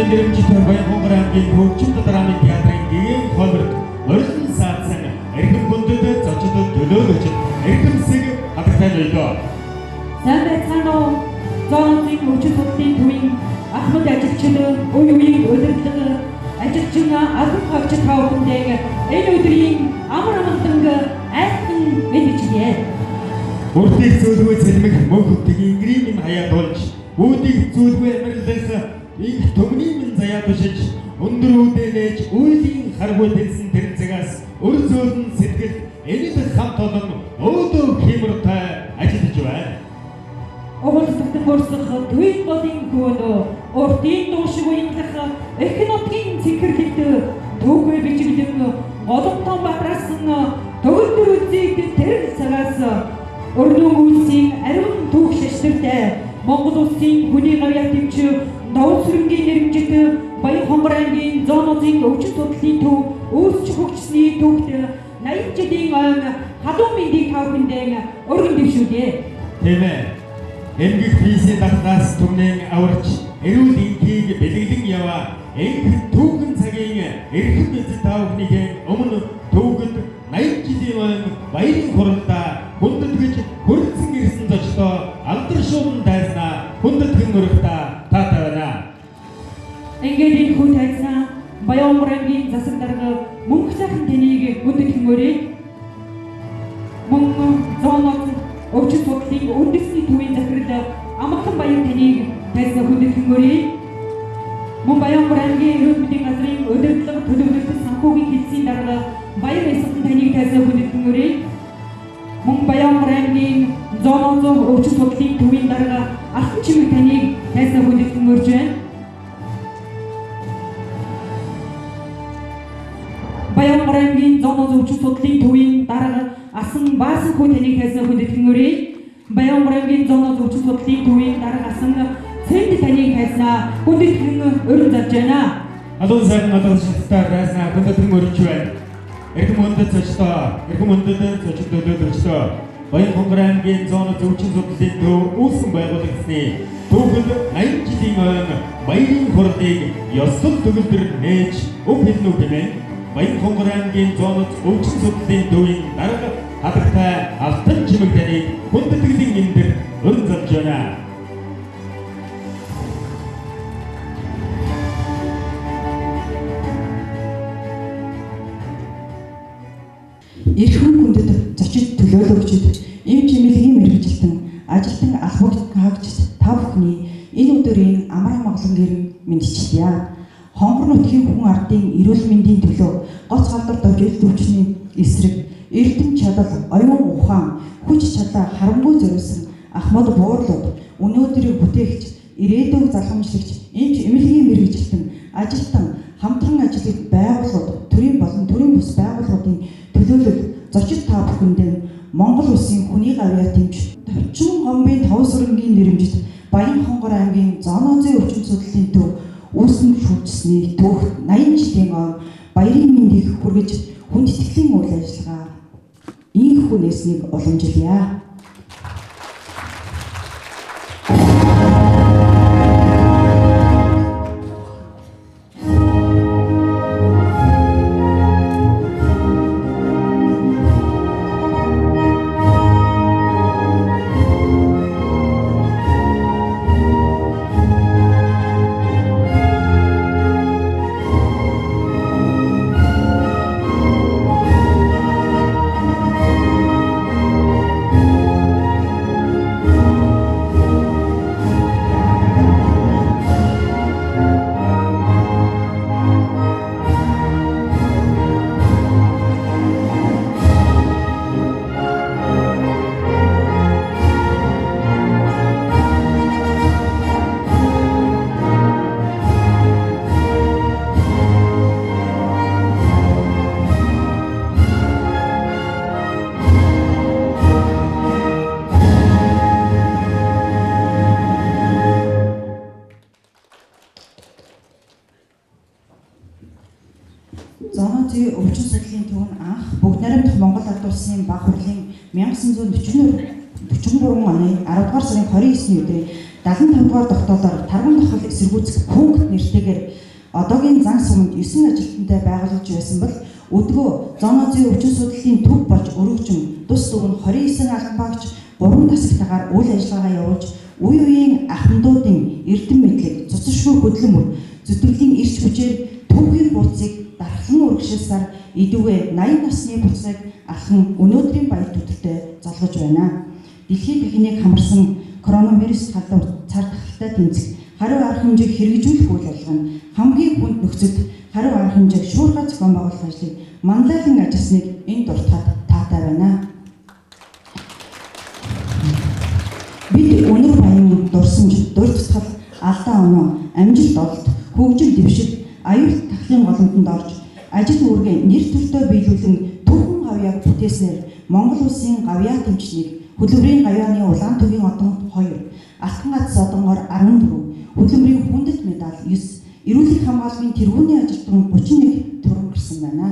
нэрмжтэй Баянхонгор аймгийн хөгжим драмын театрын гэгээн ховрт өргөн саацсан эрхэм хүндэд зочдод төлөөлөж эрхэмсэг хатагтай байлоо. Сайн байцгаана уу? Зооногийн хөгжим судлалын төвийн ахмад ажилчин үе үеийн удирдлага ажилчин албан хаагч та бүхэндээ энэ өдрийн амар амгаланг айхан мэдчигээ. Бүртийг зөвлөвөө цэлмэг мөнхөдгийг ингрийн хаяа тулж үүдийг зөвлөвөө амирлах их төмний минь заяа тушиж өндөр үүдээ нээж үйлийн харгүй дэлсэн тэр цагаас өр зөөлн сэтгэл энэд хамт олон өөдөө хэмэртэй ажиллаж байна. Оголттой борсох төвийн голын хөнөө урдын дуушиг уянлах эхн нутгийн цэцэрлэгт төгөө бичигдэн голомтон батрасан төгөлдөр үзийг тэр цагаас өрнөө үйлсийн ариун түүх шашнартай Монгол улсын хүний гавьяа тэмч давуу сүрэнгийн нэрмжит Баянхонгор аймгийн зооногийн өвчин судлалын төв үүсч хөгжсөний төвд 80 жилийн он халуун мэндийг тавхиндэн өргөн дэвшүүлээ. Тийм ээ. Эмгэг физийн татнаас түмнэн аварч эрүүл инхийг бэлэглэн яваа энх түүхэн цагийн эрхэм эзэн таахныг өмнө төвгөд 80 жилийн он баярын хуралдаа хүндэт гэж хөрөлцөн ирсэн зочдоо алдар шуурн дайснаа хүндэтгэн өргөдөө таатай байна. Ингээд энэ хүн тайцсан Баянхонгор аймгийн засаг дарга мөнх сайхан тэнийг хүндэтгэн өрөөд мөн зооногийн өвчин судлалын үндэсний төвийн захирал Амгалан Баян тэнийг тайцсан хүндэтгэн өрөөд мөн Баянхонгор аймгийн эрүүл мэндийн газрын удирдлага төлөвлөлт санхүүгийн хэлтсийн дарга Баян Эсгэн тэнийг тайцсан хүндэтгэн өрөөд мөн Баянхонгор аймгийн зооногийн өвчин судлалын төвийн дарга Алтан чимэг тэнийг тайцсан хүндэтгэн өрж байна. Баянхонгор аймгийн зооногийн өвчин судлалын төвийн дарга Асан Баасан хүү тэнийг тайцсан хүндэтгэн өрөөд Баянхонгор аймгийн зооногийн өвчин судлалын төвийн дарга Асан Цэнд тэнийг тайцсан хүндэтгэн өрн зарж байна. Алуун сайхан алуун шалтгаан байснаа хүндэтгэн өрж байна. Эрхэм хүндэт зочдоо, эрхэм хүндэт зочид төлөөлөгчдөө Баянхонгор аймгийн зооногийн өвчин судлалын төв үүсгэн байгуулагдсны түүхэд 80 жилийн он баярын хурлыг ёслол төгөлдөр нээж өг хэлнүү хэмээн Баянхонгор аймгийн зооногийн өвчин судлалын төвийн дарга хатагтай Алтан чимэг тэнийг хүндэтгэлийн эндэр өрн зарж байна. Эрхэм хүндэт зочид төлөөлөгчид эмч эмнэлгийн мэргэжилтэн ажилтан албан хаагчид та бүхний энэ өдрийн амар амгалан мэдчилье. Хонгор нутгийн хүн ардын эрүүл мэндийн төлөө гоц галдар дожил төвчний эсрэг эрдэм чадал оюун ухаан хүч чадлаа харамгүй зориулсан ахмад буурлууд өнөөдрийг бүтээгч ирээдүйг залгамжлагч эмч эмнэлгийн мэргэжилтэн ажилтан хамтран ажиллах байгууллагууд төрийн болон төрийн бус байгууллагуудын төлөөлөл зочид та бүхэнд Монгол улсын хүний гавьяа тэмч төвчин гомбын тав сүрэнгийн нэрмжит Баянхонгор аймгийн зооногийн өвчин судлалын төв үүсгэн шүүжсэний түүх 80 жилийн он баярын мэндийг хүргэж хүндэтгэлийн үйл ажиллагаа ийм хүнээснийг уламжилъя. Зооногийн өвчин судлалын төв нь анх Бүгд найрамдах Монгол Ард улсын баг хурлын 1940 43 оны 10 дугаар сарын 29-ний өдрийн 75 дугаар тогтоолоор Тарган Дахал эсэргүүцэх пункт нэртэйгээр одоогийн зан суманд 9 ажилтнтай байгуулж байсан бол өдгөө зоонозын өвчин судлалын төв болж өргөжин тус төв нь 29 албан багч 3 тасагтайгаар үйл ажиллагаа явуулж үе үеийн ахмадуудын эрдэм мэдлэг цуцшгүй хөдөлмөр зүтгэлийн ирч хүчээр төвхийн бууцыг дархлан үргэлжлүүлсээр идэвхтэй 80 насны буцааг алхан өнөөдрийн баяр төдөлтэй залгаж байна. Дэлхийн дахиныг хамарсан коронавирус халдвар цар тахалтай тэмцэх хариу арга хэмжээг хэрэгжүүлэх үйл ажиллагаа нь хамгийн хүнд нөхцөлд хариу арга хэмжээг шуурхай зохион байгуулах ажлыг манлайлан ажилласныг энэ дуртахад таатай байна. Бид өнөр баян дурсамж, дур тусгал, алдаа оноо, амжилт олд, хөгжил дэвшил, аюулт тахлын голомтонд орж ажил үүргээ нэр төртөө биелүүлэн түүхэн гавьяаг бүтээснээр Монгол улсын гавьяа тэмчнийг хөдөлмөрийн гавьяаны улаан төвийн одон 2, Алтан гац одонгоор 14, хөдөлмөрийн хүндэт медаль 9, эрүүл их хамгааллын тэргүүний ажилтан 31 төрөм гэрсэн байна.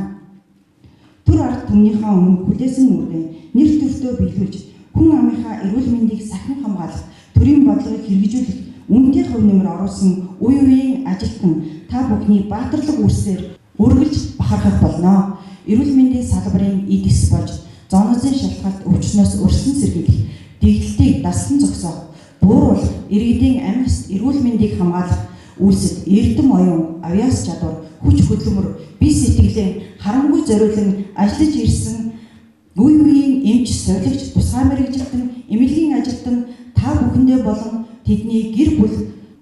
Төр ард түмнийхээ өмнө хүлээсэн үргээ нэр төртөө биелүүлж хүн амынхаа эрүүл мэндийг сахин хамгаалах, төрийн бодлогыг хэрэгжүүлэх үнэтэй хувь нэмэр оруулсан үе үеийн ажилтан та бүхний баатарлаг үрсээр үргэлж бахархах болно. Эрүүл мэндийн салбарын эдис болж зоонозын шалтгаалт өвчнөөс өрсөн сэргийлэх, дэгдэлтийг даслан зогсоох, бууруулах, иргэдийн амьд эрүүл мэндийг хамгаалах үйлсэд эрдэм оюун, авиас чадвар, хүч хөдөлмөр, бие сэтгэлээ харамгүй зориулан ажиллаж ирсэн үе үеийн эмч, сорилгч, тусгай мэргэжилтэн, эмнэлгийн ажилтан та бүхэндээ болон тэдний гэр бүл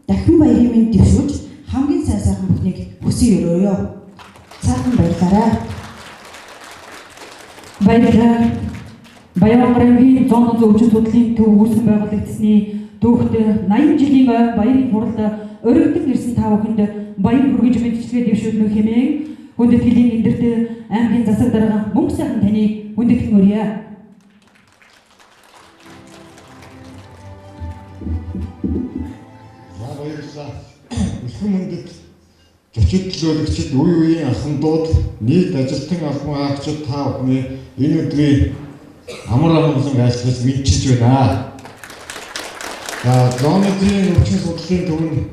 дахин баярын мэнд дэвшүүлж хамгийн сайн сайхан бүхнийг хүсье өрөөё. Сайхан баярлалаа. Баярлалаа. Баянгарын зооноз өвчин судлалын төв үүсгэн байгуулагдсны түүхт 80 жилийн баярын хуралд өргөдөн ирсэн та бүхэнд баяр хүргэж мэдчилгээ дэвшүүлнэ хэмээн хүндэтгэлийн эндэрт аймгийн засаг дарга мөнгө сайхан таныг хүндэтгэн өрье. Баярлалаа. Өрхөн мөндөд зочид төлөөлөгчид, үе үеийн ахмадууд, нийт ажилтан албан хаагчид та бүхний энэ өдрийн амар амгалан айлтгаж мэдчилж байна. За зоонозын өвчин судлалын төв нь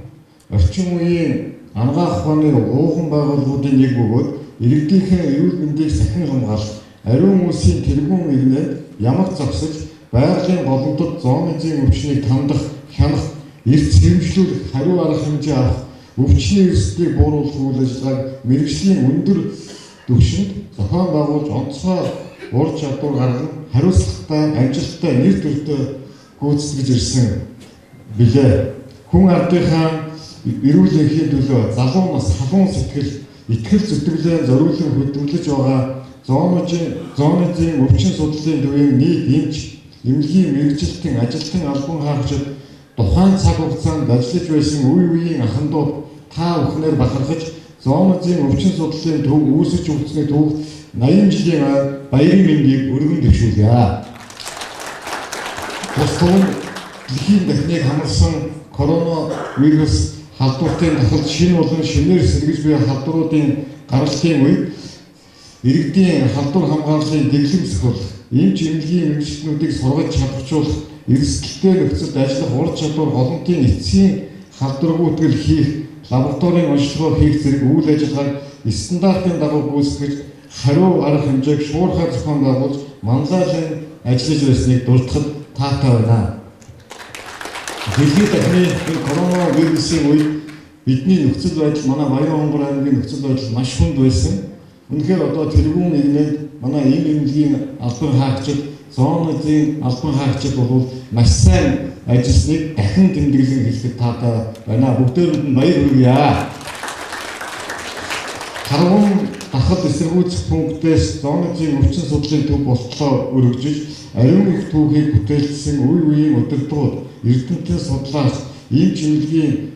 орчин үеийн ангаах ухааны ууган байгууллагуудын нэг бөгөөд иргэдийнхээ эрүүл мэндийг сахин хамгаалах, ариун үсгийн тэргүүн игнэд ямаг зогсож, байгалийн голомтод зоонозын өвчнийг тандах, хянах, эрс хэмжлүүлэх, хариу арга хэмжээ авах, өвчний эрсдлийг бууруулах үйл ажиллагааг мэргэжлийн өндөр түвшинд зохион байгуулж онцгой ур чадвар гарган хариуцлагатай, амжилттай, нэр төртөө гүйцэтгэж ирсэн билээ. Хүн ардынхаа эрүүл энхийн төлөө залуу нас халуун сэтгэл, итгэл зүтгэлээр зориулан хөдөлмөрлөж байгаа зоонозын өвчин судлалын төвийн нийт эмч, эмнэлгийн мэргэжилтэн, ажилтан албан хаагчид тухайн цаг хугацаанд ажиллаж байсан үе үеийн ахмадууд та бүхнээр бахархаж зоонозын өвчин судлалын төв үүсэж үлдсэний түүх 80 жилийн баярын мэндийг өргөн дэвшүүлье. Бусдын дэлхийн дахиныг хамарсан коронавирус халдвартын тохиолд шинэ болон шинээр сэргэж буй халдваруудын гаралтын үед иргэдийн халдвар хамгааллын дэглэм сахиулах, эмч эмнэлгийн мэргэжилтнүүдийг сургаж чадваржуулах, эрсдэлтэй нөхцөлд ажиллах ур чадвар, голомтын эцсийн халдваргүйтгэл хийх, лабораторийн онцлогоо хийх зэрэг үйл ажиллагааг стандартын дагуу гүйцэтгэж, хариу арга хэмжээг шуурхай зохион байгуулж, манлайлан ажиллаж байсныг дуртахад таатай байна. Дэлхийн дахины энэ коронавирусын үед бидний нөхцөл байдал, манай Баянгон аймгийн нөхцөл байдал маш хүнд байсан. Үнэхээр одоо тэргүүн нэгнээд манай эмнэлгийн албан хаагчид, зоонозын албан хаагчид бол маш сайн ажилласныг дахин тэмдэглэн хэлэхэд таатай байна. Бүгдээрээ нь баяр хүргье. Тарган Дахал эсэргүүцэх пунктээс зоонозын өвчин судлалын төв болтлоо өргөжж, ариун их түүхийг бүтээлсэн үе үеийн удирдгууд, эрдэмтэн судлаач, эмч эмнэлгийн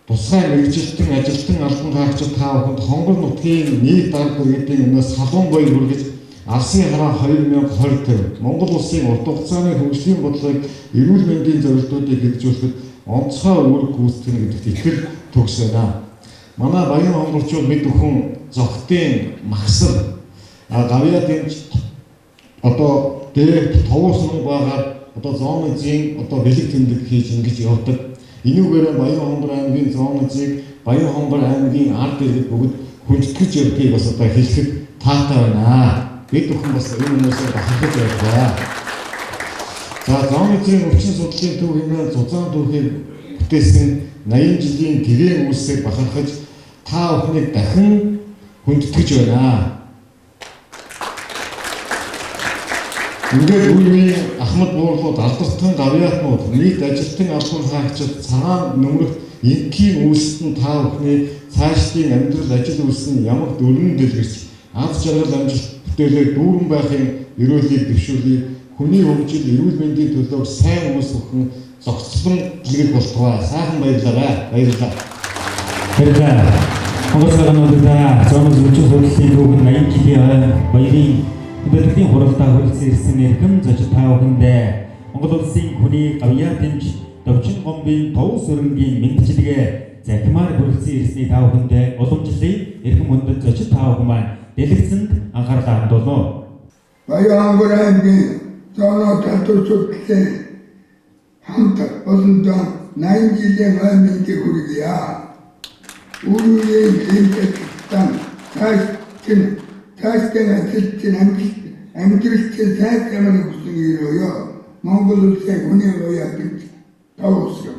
тусгай мэргэжилтэн, ажилтан албан хаагчид та бүхэнд хонгор нутгийн нийт арга иргэдийн өмнөөс халуун баяр хүргэж, Алсын хараа 2020 Монгол улсын урт хугацааны хөгжлийн бодлогыг эрүүл мэндийн зорилтуудыг хэрэгжүүлэхэд онцгой үүрэг гүйцэтгэнэ гэдэгт итгэл төгс байна. Манай баян хонголчууд бид бүхэн зохтын магсар гавьяа дэмж одоо дээд товоосон байгаар одоо зоонозын одоо бэлэг тэмдэг хийж ингэж явдаг. Энүүгээр Баянхонгор аймгийн зоонозыг Баянхонгор аймгийн ард иргэд бүгд хүндэтгэж явдгийг бас одоо хэлэхэд таатай байна. Бид бүхэн бас энэ хүмүүсээр бахархаж байна. За зоонозын өвчин судлалын төв хэмээн зузаан түүхийг бүтээсэн 80 жилийн гэрээн үүсээр бахархаж та бүхнийг дахин хүндэтгэж байна. Ингээд үеийн Ахмад буурлууд, алдартай гавьяатнууд, нийт ажилтан албан хаагчид, цагаан нөмрөх энгийн үүсэлтэн та бүхний цаашдын амьдрал ажил үйлсэн ямар дөрвөн дэлгэрч аз жаргал амжилт бүтээлээр дүүрэн байхын ерөөлийг дэвшүүлээ. Хүний хөгжил, эрүүл мэндийн төлөө сайн үйлс бүхэн зохицлон дэлгэрэх болтугай. Сайхан баярлалаа. Баярлалаа. Хонгор цагаануудаа зооноос өвчин судлалын түүх 80 жилийн баярын өдөртийн хуралдаа хүрэлцэн ирсэн эрхэм зочид та бүхэндээ Монгол улсын хүний гавьяатынч Довчин гомбын тов сүрэнгийн мэдчилгээ захимаар хүрэлцэн ирсний та бүхэндээ уламжлалын эрхэм хүндэт зочид та бүхэн маань дэлгэцэнд анхаарлаа хандуулно. Баянхонгор аймгийн зооноо татвар судлалын хамт олондоо 80 жилийн мэндийг хүргье. Үүний хэмжээтэй цаашдын ажилтны амьдралын сайн юмыг хүсэн ирээё. Монгол улсын хүний уяа гэж тавсав.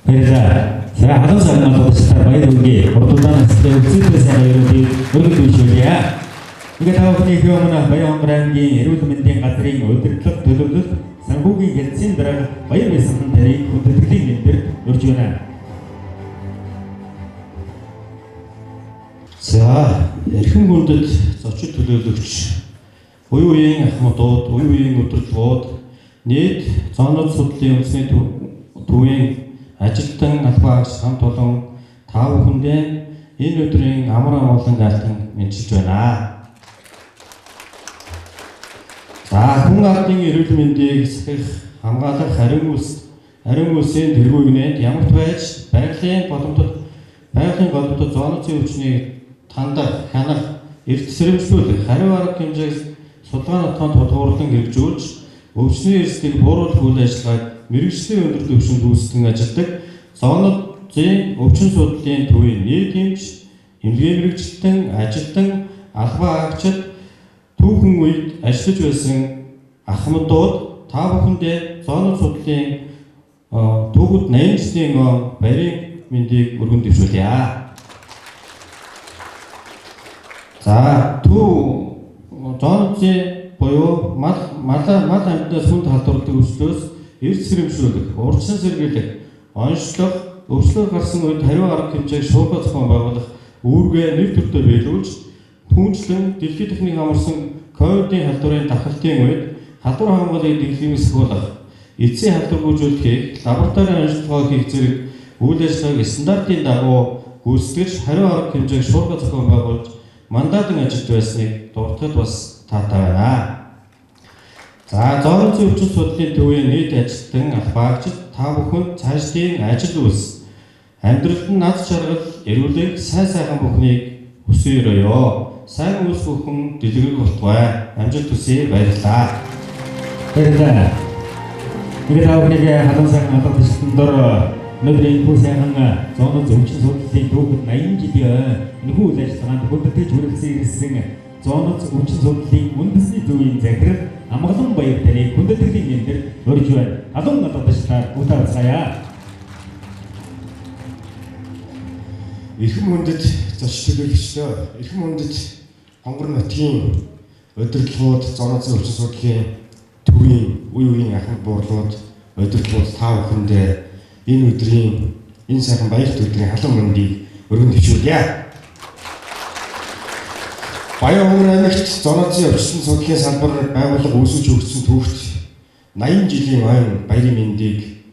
Баярлалаа. За халуун сарнаас удаачлаар баяр хүргэе. Урдуудаанаас үзүүлбэрээс баяруудыг өргөжүүлье. Ингээд та бүхний их өмнө Баянхонгор аймгийн эрүүл мэндийн газрын удирдлага төлөвлөлт санхүүгийн хэлтсийн дарга баяр баясгалан тарийг хүндэтгэлийн мэндээр өрж байна. За, эрхэм хүндэт зочид төлөөлөгч, үе үеийн ахмадууд, үе үеийн удирдлагууд, нийт зоонууд судлалын үндэсний төвийн ажилтан албан хаагч хамт олон та бүхэндээ энэ өдрийн амар амгалан айлтан мэдчилж байна. За, хүн ардын эрүүл мэндийг сахих, хамгаалах харин үйлсийн тэргүүгнээд ямарт байж байгалийн голомтод зооноцын өвчнийг тандах, хянах, эрт сэрэмжлүүлэх, хариу арга хэмжээг судалгаа нотгоонд тулгуурлан хэрэгжүүлж, өвчний эрсдийг бууруулах үйл ажиллагааг мэргэжлийн өндөр түвшинд үүсгэн ажилладаг зоонуудын өвчин судлалын төвийн нийт эмч, эмнэлгийн мэргэжилтэн, ажилтан, албан хаагчид түүхэн үед ажиллаж байсан ахмадууд та бүхэндээ зоонууд судлалын түүхэд 80 жилийн баярын мэндийг өргөн дэвшүүлье. За, зоонуудын буюу мал амьтнаас хүнд халдварладаг өвчлөөс эрс сэрэмжлүүлэх, урьдчилан сэргийлэх, онцлох, өвчлөөр гарсан үед хариу арга хэмжээг шуурга зохион байгуулах үүргээ нэр төртөөр биелүүлж, түүнчлэн дэлхийн техник хамарсан ковидын халдварын давхалтын үед халдвар хамгааллыг дэглэмээс сахиулах, эцсийн халдваргүйжүүлэхийг лабораторийн онцлогоо хийх зэрэг үйл ажиллагааг стандартын дагуу гүйцэтгэж хариу арга хэмжээг шуурга зохион байгуулж мандатын ажилт байсныг дуртахад бас таатай байна. За, зоонуудын өвчин судлалын төвийн нийт ажилтан албаагчид та бүхэн цаашдын ажил үйлс, амьдралд нь наз жаргал, эрүүлэг, сайхан бүхнийг хүсэн өрөөё. Сайн үйлс бүхэн дэлгэрэх болтугай. Амжилт хүсье. Баярлалаа. Баярлалаа. Ингээд та бүхнийг халуун сайхан алга төсөлтөнд өнөөдрийн бүх сайхан зоонууд өвчин судлалын түүхэд 80 жилийн энэхүү үйл ажиллагаанд хүндэтгэж хүрэлцэн ирсэн зоонууд өвчин судлалын үндэсний төвийн захирал амгалан баяр тарийг хүндэтгэлийн мэндээр өрж байна. Халуун алга төсөлтөөр утаацгаая. Эрхэм хүндэт зочид төлөөлөгчдөө, эрхэм хүндэт Хонгор нутгийн удирдлагууд, зоонуудын өвчин судлалын төвийн үе үеийн ахмад буурлууд, удирдлагууд та бүхэндээ энэ өдрийн энэ сайхан баярт өдрийн халуун мэндийг өргөн дэвшүүлье. Баянхонгор аймагт зоонуудын өвчин судлалын салбар байгууллага үүсгэж өгсөн түүхт 80 жилийн баярын мэндийг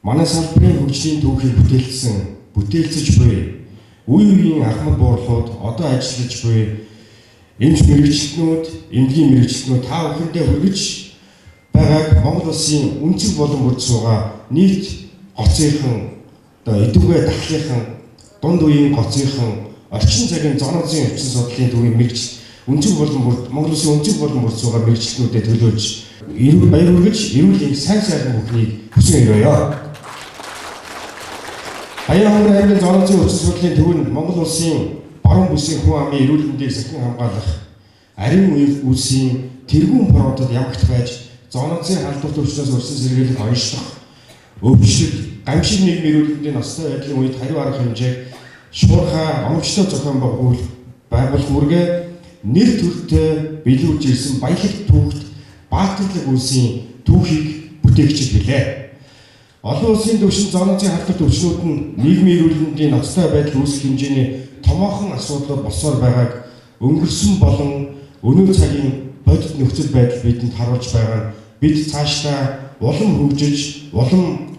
манай салбарын хөгжлийн түүхийг бүтээлцэж буй үе үеийн ахмад буурлууд, одоо ажиллаж буй эмч мэргэжилтнүүд, эмнэлгийн мэргэжилтнүүд та бүхэндээ хүргэж байгааг Монгол улсын үнцэг болон бүрд суугаа нийт гоцынхан, идэвхтэй дахлынхан, дунд үеийн гоцынхан, орчин цагийн зоонуудын өвчин судлалын төвийн мэргэжил өнцөг болон Монгол Улсын өнцөг болон мөрцөөгөө мэрэгчлэнүүдэд төлөөлж эрүүл баяр хүргэж эрүүл сайн сайхан бүхнийг хүсэн өрөөё. Баян аймгийн зоонын хүчин судлалын төвөнд Монгол Улсын баруун бүсийн хүн амын эрүүл мэндийг сахин хамгаалах ариун үйлсийн тэргуун фронтод ямагт байж зоонын халдварт өвчнөөс өрсөн сэргийлэх онцлог өвчлөл гамшиг нийгмийн эрүүл мэндийн настай байдлын үед хариу арга хэмжээг шуурхай оновчтой зохион байгуулах үүргээ нэр төртэй биелүүлж ирсэн баялаг түүхт баатарлаг үлсийн түүхийг бүтээгчид билээ. Олон улсын түвшин зоонын халдварт өвчнүүд нь нийгмийн эрүүл мэндийн ноцтой байдал үүсэх хэмжээний томоохон асуудлууд болсоор байгааг өнгөрсөн болон өнөө цагийн бодит нөхцөл байдал бидэнд харуулж байгаа нь бид цаашдаа улам хөгжиж, улам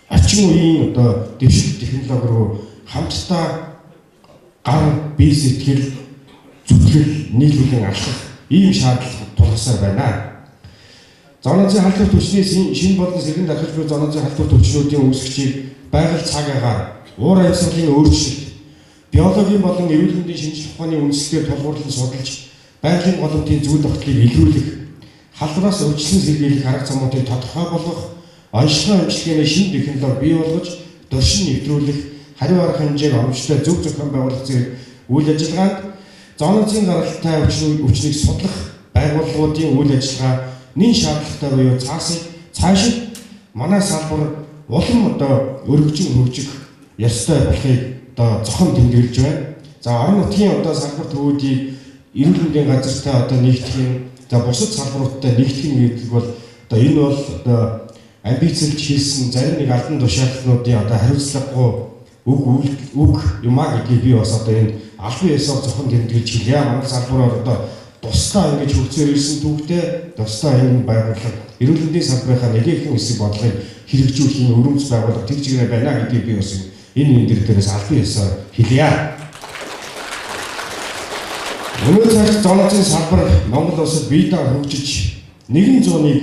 орчин үеийн дэвшил технологи руу хамтдаа гар бие сэтгэл зүтгэл нийлүүлэн алхах ийм шаардлага тулгарсаар байна. Зоонын халдварт өвчний шинэ болон сэргэн дарахж буй зоонын халдварт өвчнүүдийн үүсгчийг байгаль цаг агаар, уур амьсгалын өөрчлөлт, биологийн болон эрүүл мэндийн шинжилгээ ухааны үндэслэлээр тулгуурлан судалж, байгалийн голомтын зүйн тогтолцоог илрүүлэх, халдвараас өвчлөн сэргийлэх арга замуудыг тодорхой болгох, онцлогоо амжилтын шинэ технологи бий болгож, дуршин нэвтрүүлэх, хариу арга хэмжээг оновчтой зөв зохион байгуулах зэрэг үйл ажиллагаанд зоонын гаралтай өвчнийг судлах байгууллагуудын үйл ажиллагаа нэн шаардлагатай буюу цаашид манай салбар улам өргөжин хөгжих ёстой болохыг зохион тэмдэглэж байна. За орон нутгийн салбар төвүүдийг эрүүл мэндийн газартай нэгтгэх, бусад салбаруудтай нэгтгэх гэдэг бол энэ бол амбицлж хийсэн зарим нэг албан тушаалтнуудын хариуцлагагүй үг юмаа гэдгийг би бас энэ албан ёсоор зохион тэмдэглэж хэлье. Манай салбараар тусдаа ингэж хөгжөөр ирсэн түүхтэй тусдаа энэ байгууллага эрүүл мэндийн салбарынхаа нэгэн хэсэг бодлогыг хэрэгжүүлэхийн өрөмж байгууллага тэр чигээр байна гэдгийг би бас энэ дээрээс албан ёсоор хэлье. Өнөө цагт зоонын салбар Монгол улсад бие даан хөгжиж нэгэн зууныг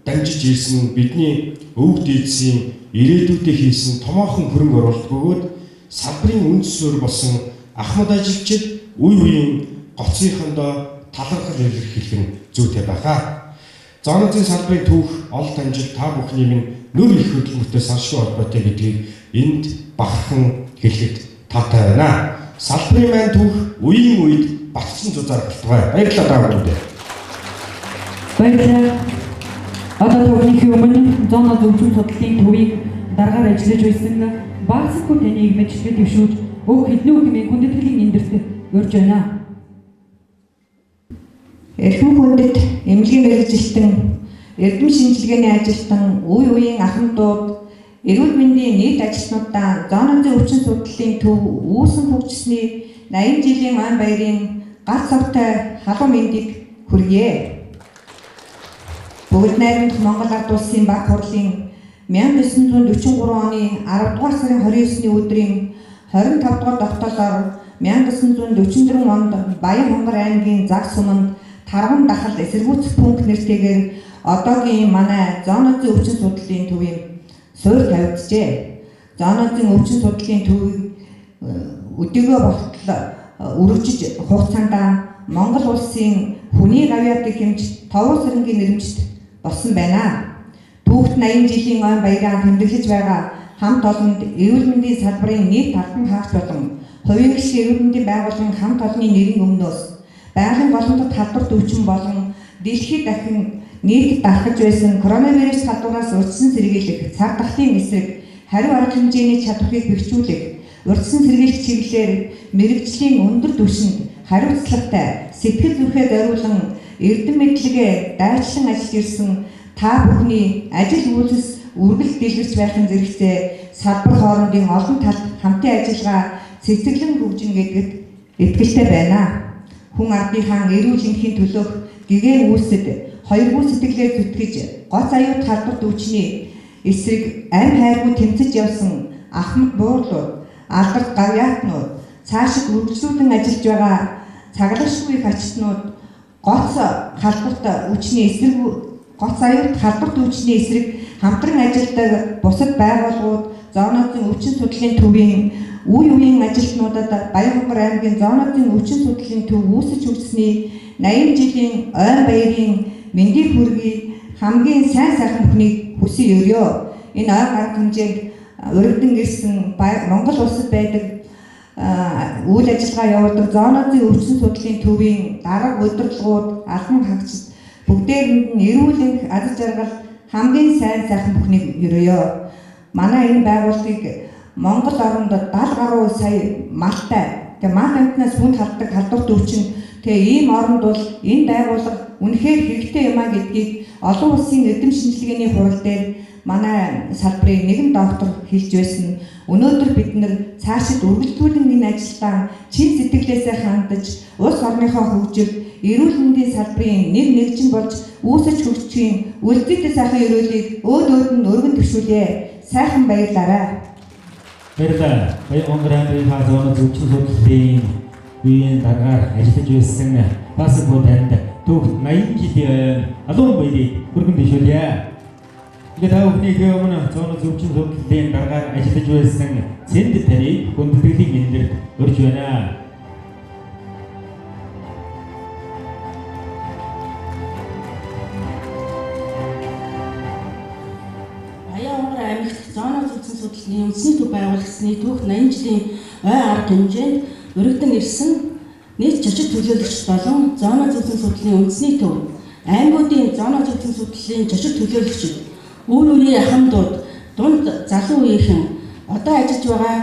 дамжиж ирсэн бидний өвөг дээдсийн ирээдүйдээ хийсэн томоохон хөрөнгө оруулалт бөгөөд салбарын үндэс суурь болсон ахмад ажилчид үе үеийн гоцсынхондоо талархал илэрхийлэх нь зүйтэй байхаа. Зоонын салбарын түүх олд амжилт та бүхний минь нөр их хөдөлмөртэй саншгүй холбоотой гэдгийг энд бахархан хэлэхэд таатай байна. Салбарын маань түүх үеийн үед батсан зузаар болтугай. Баярлалаа та бүхэнд. Баярлалаа. Одоо түүний өмнө зоонын зөвхөн судлалын төвийг дараагаар ажиллаж байсан Баасгүй таныг мэдлэгээ дэвшүүлж өг хэднүү хэмээн хүндэтгэлийн эндэрт урьж байна. Эрхэм хүндэт эмнэлгийн мэргэжилтэн, эрдэм шинжилгээний ажилтан, үе үеийн ахмадууд, эрүүл мэндийн нийт ажилтнуудаа зоонын өвчин судлалын төв үүсэн хөгжсөний 80 жилийн ан баярын гац савтай халуун мэндийг хүргье. Бүгд найрамдах Монгол Ард улсын баг хурлын 1943 оны 10 дугаар сарын 29-ний өдрийн 25 дугаар тогтоолоор 1944 онд Баян Хонгор аймгийн Заг суманд Тарган дахал эсэргүүцэх пункт нэртэйгээр одоогийн манай зоонын өвчин судлалын төвийн суурь тавигджээ. Зоонын өвчин судлалын төвийг өдөгөө болтол үргэлжиж хугацаанд Монгол улсын хүний гавьяатыг хэмж товор сэрэнгийн нэрмжт болсон байна. Түүхт 80 жилийн он баяраар тэмдэглэж байгаа хамт олонд эрүүл мэндийн салбарын нийт албан хаагч болон хувийн гишүүн эрүүл мэндийн байгууллагын хамт олонны нэрийн өмнөөс байгалийн голомтод халдварт өвчин болон дэлхийд дахин нийтэд дарахж байсан коронавирус халдвараас урьдчилан сэргийлэх цаг дахлын эсрэг хариу арга хэмжээний чадварыг бэхжүүлэх, урьдчилан сэргийлэх чиглэлээр мэрэгжлийн өндөр түвшинд хариуцлагатай сэтгэл зүрхээ зориулан эрдэм мэдлэгээ дайчлан ажиллаж ирсэн та бүхний ажил үйлс үргэлж дэлгэрч байхын зэрэгцээ салбар хоорондын олон талд хамтын ажиллагаа цэцэглэн хөгжинэ гэдэгт итгэлтэй байна. Хүн ардынхаа эрүүл энхийн төлөөх гэгэн үүсэд хоёргүй сэтгэлээр зүтгэж гоц аюут халдварт өвчний эсрэг амь хайргүй тэмцэж явсан ахмад буурлууд, алдарт гавьяатнууд, цаашид үргэлжлүүлэн ажиллаж байгаа цаглагшгүй их ачтнууд гоц аюут халдварт өвчний эсрэг хамтран ажилладаг бусад байгууллагууд, зоонозын өвчин судлалын төвийн үе үеийн ажилтнуудад Баянхонгор аймгийн зоонозын өвчин судлалын төв үүсэж хүрсэний 80 жилийн ойн баярын мэндийг хүргэе хамгийн сайн сайхан бүхнийг хүсье өрөө. Энэ ойн арга хэмжээнд урагдан ирсэн Монгол улсад байдаг үйл ажиллагаа явуулдаг зоонозын өвчин судлалын төвийн дарга удирдлагууд албан хаагчид бүгдээрэнд нь эрүүл энх аз жаргал хамгийн сайн сайхан бүхнийг өрөөё. Манай энэ байгууллагыг Монгол оронд 70 гаруй сая малтай мал амтнаас хүнд халддаг халдварт өвчин ийм оронд бол энэ байгууллага үнэхээр хэрэгтэй юм а гэдгийг олон улсын эдийн шинжилгээний хурал дээр манай салбарын нэгэн доктор хэлж байсан. Өнөөдөр бид нэр цаашид үргэлжлүүлэн энэ ажилдаа чин сэтгэлээсээ хандаж улс орныхоо хөгжил эрүүл мэндийн салбарын нэгжин болж үүсэж хөгжихийн үлдээтэй сайхан өрөөлийг өөд нь өргөн төвшүүлье. Сайхан баярлаарай. Баярлалаа. Баянхонгор аймгийн зоонозын өвчин судлалын үеийн дараагаар ажиллаж байсан бас бүгд түүх 80 жилийн алуун баярыг өргөн дэвшүүлье. Ингээд та бүхнийг өмнө зоонозын өвчин судлалын дараагаар ажиллаж байсан Цэнд таныг хүндэтгэлийн мэндээр өрж байна. Баянхонгор аймагт зоонозын өвчин судлалын үндэсний төв байгуулагдсны түүх 80 жилийн ой арга хэмжээнд өргөдөн ирсэн нийт зочид төлөөлөгч болон зоонозын өвчин судлалын үндэсний төв аймагуудын зоонозын өвчин судлалын зочид төлөөлөгчид үр үеийн ахмадууд дунд залуу үеийнхэн одоо ажиллаж байгаа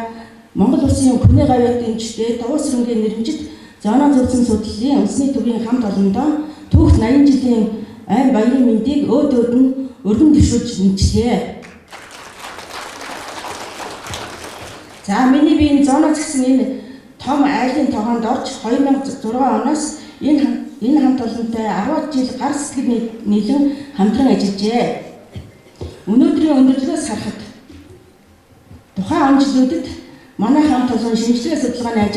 Монгол Улсын хүний гавьяа дэмжтэй давуу сэрэнгийн нэрмжит зоонозын өвчин судлалын үндэсний төвийн хамт олондоо түүх 80 жилийн айн баярын мэндийг өөд нь өргөн дэвшүүлж нэмчлээ. За миний биеийн зооноз гэсэн энэ том айлын тогоонд орж 2006 оноос энэ хамт олонтой 10 жил гар сэтгэл нийлэн хамтран ажиллажээ. Өнөөдрийн өндөрлөгөөс харахад тухайн он жилүүдэд манай хамт олон шинжилгээ судалгааны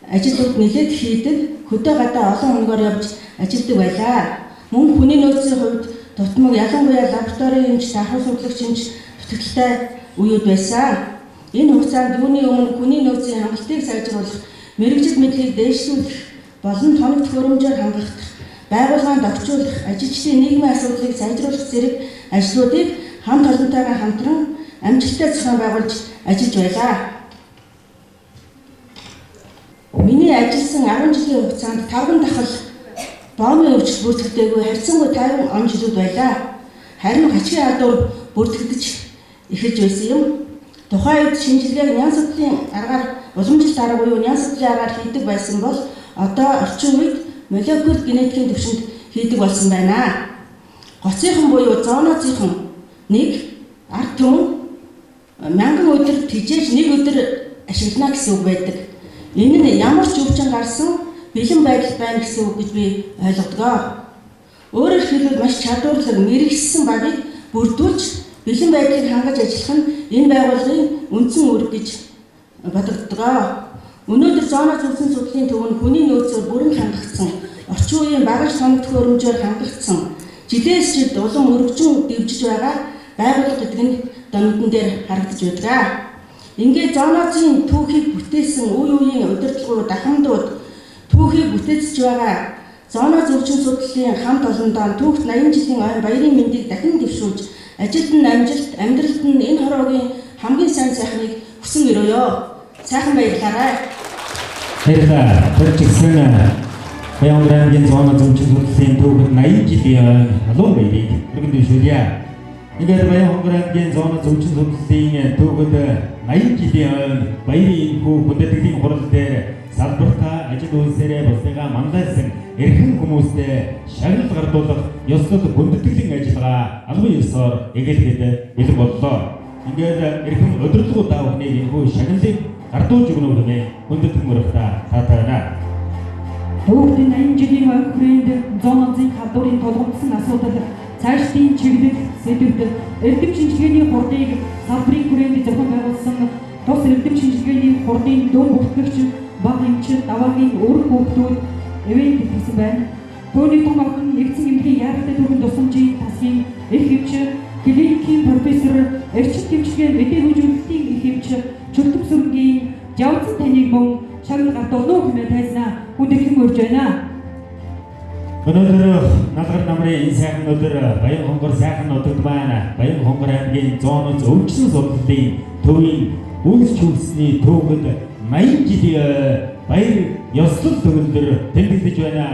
ажлууд нэлээд хийдэг, хөдөө гадаа олон хоногоор явж ажилладаг байлаа. Мөн хүний нөөцийн хувьд тутмаг ялангуяа лабораторийн эмч, ахуй судлаач эмч дутагдaltaй үеуд байсан. Энэ хугацаанд юуны өмнө хүний нөөцийн хангалтыг сайжруулах, мэрэгжил мэдлэгийг дээшлүүлэх болон тоног төхөөрөмжөөр хангах, байгууллаганд орчуулах, ажилчдын нийгмийн асуудлыг сайжруулах зэрэг ажлуудыг хамт олонтойгоо хамтран амжилттай зохион байгуулж ажиллаж байлаа. Миний ажилласан 10 жилийн хугацаанд 5 дахал боомын өвчтөд бүртгэдэггүй харьцангуй 50 он жилүүд байлаа. Харин хачгийн алдуур бүртгэдэж эхэлж байсан юм. Тухайн үед шинжилгээг нян судлалын аргаар уламжлалт арга буюу нян судлалын аргаар хийдэг байсан бол одоо орчин үед молекул генетикийн түвшинд хийдэг болсон байна. Гоцынхан буюу зоонозынхан нэг ард түмэн 1000 өдөр тижээж нэг өдөр ашиглана гэсэн үг байдаг. Энэ нь ямар ч өвчин гарсан бэлэн байдал байна гэсэн үг гэж би ойлгодгоо. Өөрөөр хэлбэл маш чадварлаг мэрэгсэн багийг бүрдүүлж бэлэн байдлыг хангаж ажиллах нь энэ байгууллагын үндсэн үүрэг гэж бодогддгоо. Өнөөдөр зоонозын өвчин судлалын төв нь хүний нөөцөөр бүрэн хангагдсан, орчин үеийн багаж тоног төхөөрөмжөөр хангагдсан, жилээс жилд улам өргөжин дэвжиж байгаа байгууллага гэдэг нь донтон дээр харагдаж байдаг. Ингээд зоонозын түүхийг бүтээсэн үе үеийн удирдлагууд, ахмадууд түүхийг бүтээцэж байгаа зоонозын өвчин судлалын хамт олондоо түүх 80 жилийн ойн баярын мэндийг дахин дэвшүүлж ажилд нь амжилт, амьдралд нь энэ хороогийн хамгийн сайн сайхныг хүсэн өрөөё. Сайхан баярлалаа. Баярлалаа. Төрчихсөн Баянхонгор аймгийн зоонозын өвчин судлалын түүх 80 жилийн алуун баярыг өргөн дэвшүүлье. Ингээд Баянхонгор аймгийн зоонозын өвчин судлалын түүхэд 80 жилийн баярын хүндэтгэлийн хурал дээр салбартаа ажил үйлсээрээ бусдыгаа мандалсан эрхэм хүмүүстэй шагнал гардуулах ёслол хүндэтгэлийн ажиллагаа албан ёсоор эхлэхэд бэлэн боллоо. Ингээд эрхэм удирдлагууд даавхныг энэхүү шагналыг гардуулж өгнө хэмээн хүндэтгэн мөрөгтэй таатайна. Түүхтэн 80 жилийн ойн хүрээнд зоонозын халдварын тулгымдсан асуудал цаашдын чиглэл сэдвүүд эрдэм шинжилгээний хурдыг салбарын хүрээнд зохион байгуулсан тус эрдэм шинжилгээний хурдын дөв бүртгэгч баг эмчид даваагийн өрх хүүхдүүд эвэн хэлсэн байна. Төвний том охин нэгдсэн эмнэлгийн яаралтай төрийн тусламжийн тасгийн их эмч клиникийн профессор, эрчим гэмшигэн мэдээ хөгжүүлэлтийн их эмч Чөлтөм сүргийн Жавцан таныг мөн шагнал гартуулно хэмээн тайлснаа хүндэтгэн урьж байна. Өнөөдөр Налгар намрын энэ сайхан өдөр Баян хонгор сайхан нутагт байна. Баян хонгор аймгийн зооноц өвчин судлалын төвийн үйлч хүлсний төвөнд 80 жилийн баяр ёслол төгөлдөр тэмдэглэж байна.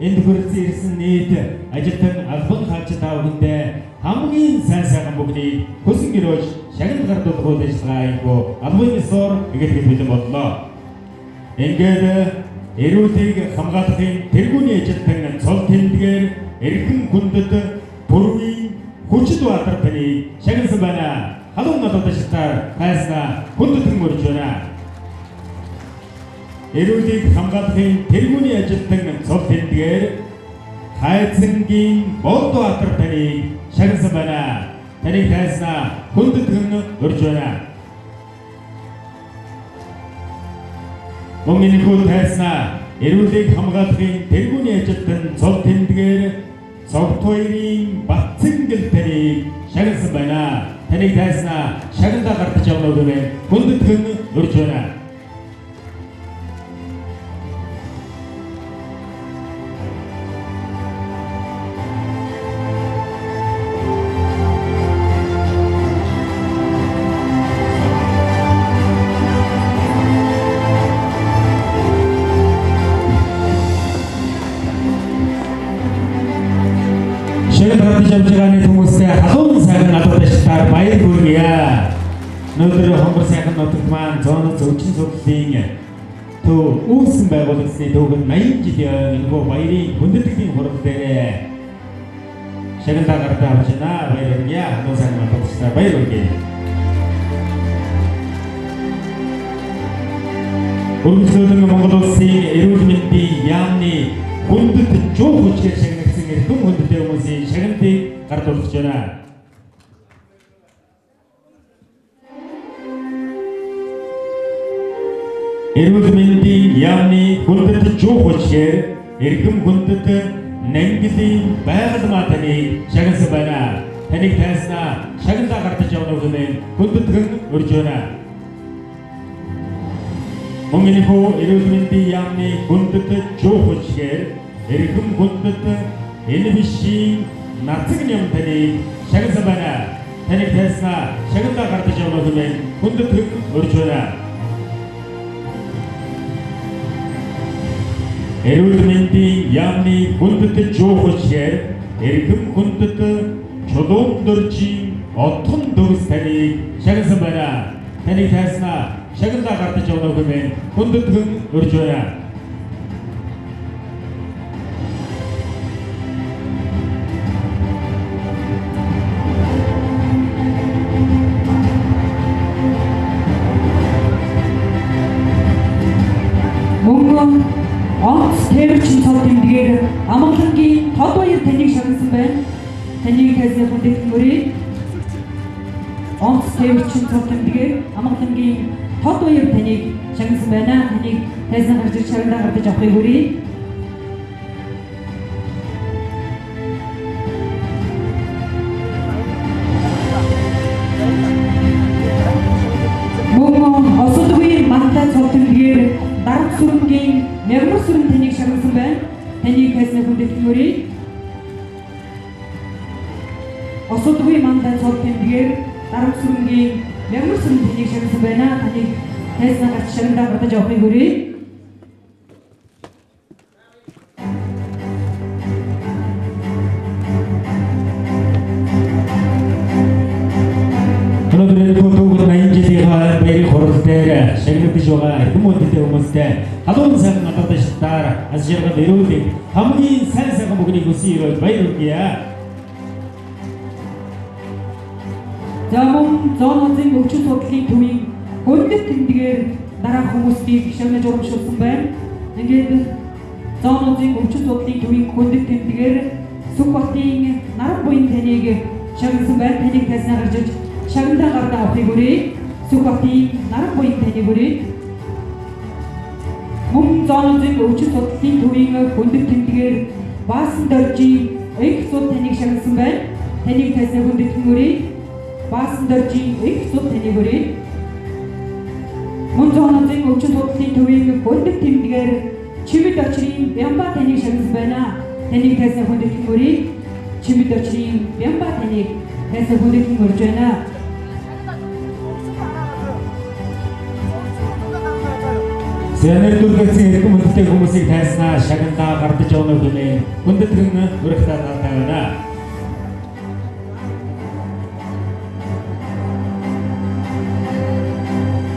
Энд хүрэлцэн ирсэн нийт ажилтан албан хаач та бүхэндээ хамгийн сайн бүгдийг хүсэн гэрөөж шагнал гартуулах үйл ажиллагааг албан ёсоор эхлэх бэлэн боллоо. Ингээд эрүүлгийг хамгаалахын тэргүүний ажилтан цол тэмдгээр эрхэм хүндэт бүрийн хүчит баатар таны шагналсан байна. Халуун надад шалтаар хайснаа хүндэтгэн мөрж байна. Эрүүлгийг хамгаалахын тэргүүний ажилтан цол тэмдгээр хайцангийн болд баатар таны шагналсан байна. Таныг хайснаа хүндэтгэн мөрж байна. Мөн энэ хөл тайснаа эрүүлгийг хамгаалахын тэргүүний ажилтан цол тэмдгээр цогт хоёрын Батцэнгэл таныг шагналсан байна. Таныг тайснаа шагналаа гартаж явна гэмээр хүндэтгэн урьж байна. Жавжгааны хүмүүстэй халуун сайхан надад ашиглаар баяр хүргье. Өнөөдөр хонгор сайхан нутагт маань зооноц өвчин судлалын төв үүсгэн байгуулагдсны төвөнд 80 жилийн энэхүү баярын хүндэтгэлийн хурал дээр шагналаа гартаа авч байна. Баяр хүргье. Халуун сайхан надад ашиглаар баяр хүргье. Өргөжлөлөн Монгол улсын эрүүл мэндийн яамны хүндэт жуу хүчээр шагнагдсан эрхэм хүндэтэй хүмүүсийн шагналыг гартуулж байна. Эрүүл мэндийн яамны хүндэт жуу хүчээр эрхэм хүндэт Нанглийн байгаль маатаны шагналсан байна. Таныг тайснаа шагналаа гартаж явна гэмээр хүндэтгэн урьж байна. Мөн энэхүү эрүүл мэндийн яамны хүндэт жуу хүчээр эрхэм хүндэт энэ бишийн нацаг нэм таны шагналсан байна. Таныг тайснаа шагналаа гартаж явна гэмээр хүндэтгэн урьж байна. Эрүүл мэндийн яамны хүндэт жуу хүчээр эрхэм хүндэт чулуун дөржийн отхон дөгс таныг шагналсан байна. Таныг тайснаа шагналаа гартаж явна гэмээр хүндэтгэн урьж байна. Онц тээвэрчин цол тэмдгээр Амгалангийн тод баяр таныг шагналсан байна. Таныг тайснаа хүндэтгэн мөрий. Онц тээвэрчин цол тэмдгээр Амгалангийн тод баяр таныг шагналсан байна. Таныг тайснаа гарч ирж шагналаа гартаж авахыг хүрье. Мөн осодгүй мантай цол тэмдгээр Дарамт сүрэнгийн мягмар сүрэн таныг шагналсан байна. Таныг тайснаа хүндэтгэн мөрий. Осодгүй мантай цол тэмдгээр дарамт сүрэнгийн мягмар сүрэн таныг шагналсан байна. Таныг тайснаа гарч шагналаа гартаж авахыг хүрье. шагнагдж байгаа эрхэм хүндэтэй хүмүүстэй халуун сайхан надад ашиглаар аз жаргал эрүүлэг хамгийн сайн бүгнийг хүсье гэж баяр хүргье. За мөн зооноцын өвчин судлалын төвийн хүндэт тэмдгээр дараах хүмүүсийг шагнаж урамшуулсан байна. Ингээд зооноцын өвчин судлалын төвийн хүндэт тэмдгээр Сүхбатын наран буян таныг шагналсан байна. Таныг тайснаа гарч ирж шагналаа гартаа авахыг хүрье. Сүхбатын наран буян таныг хүрье. Мөн зооноцын өвчин судлалын төвийн хүндэт тэмдгээр Баасан доржийн их цул таныг шагналсан байна. таныг тайсан хүндэтгэн өрийг Баасан доржийн их цуг таныг өрийг мөн зооноцын өвчин судлалын төвийн гүндэг тэмдгээр чимэд очрын Бямба таныг шагнаж байна. Таныг тайсан хүндэтгэн өрийг чимэд очрын Бямба таныг тайсан хүндэтгэн өрж байна. Сэнэр дүргэсэн эрхэм хүндэтгэн хүмүүсийг тайснаа шагнандаа гардаж явна гэмээр хүндэтгэн өрөх таатайна.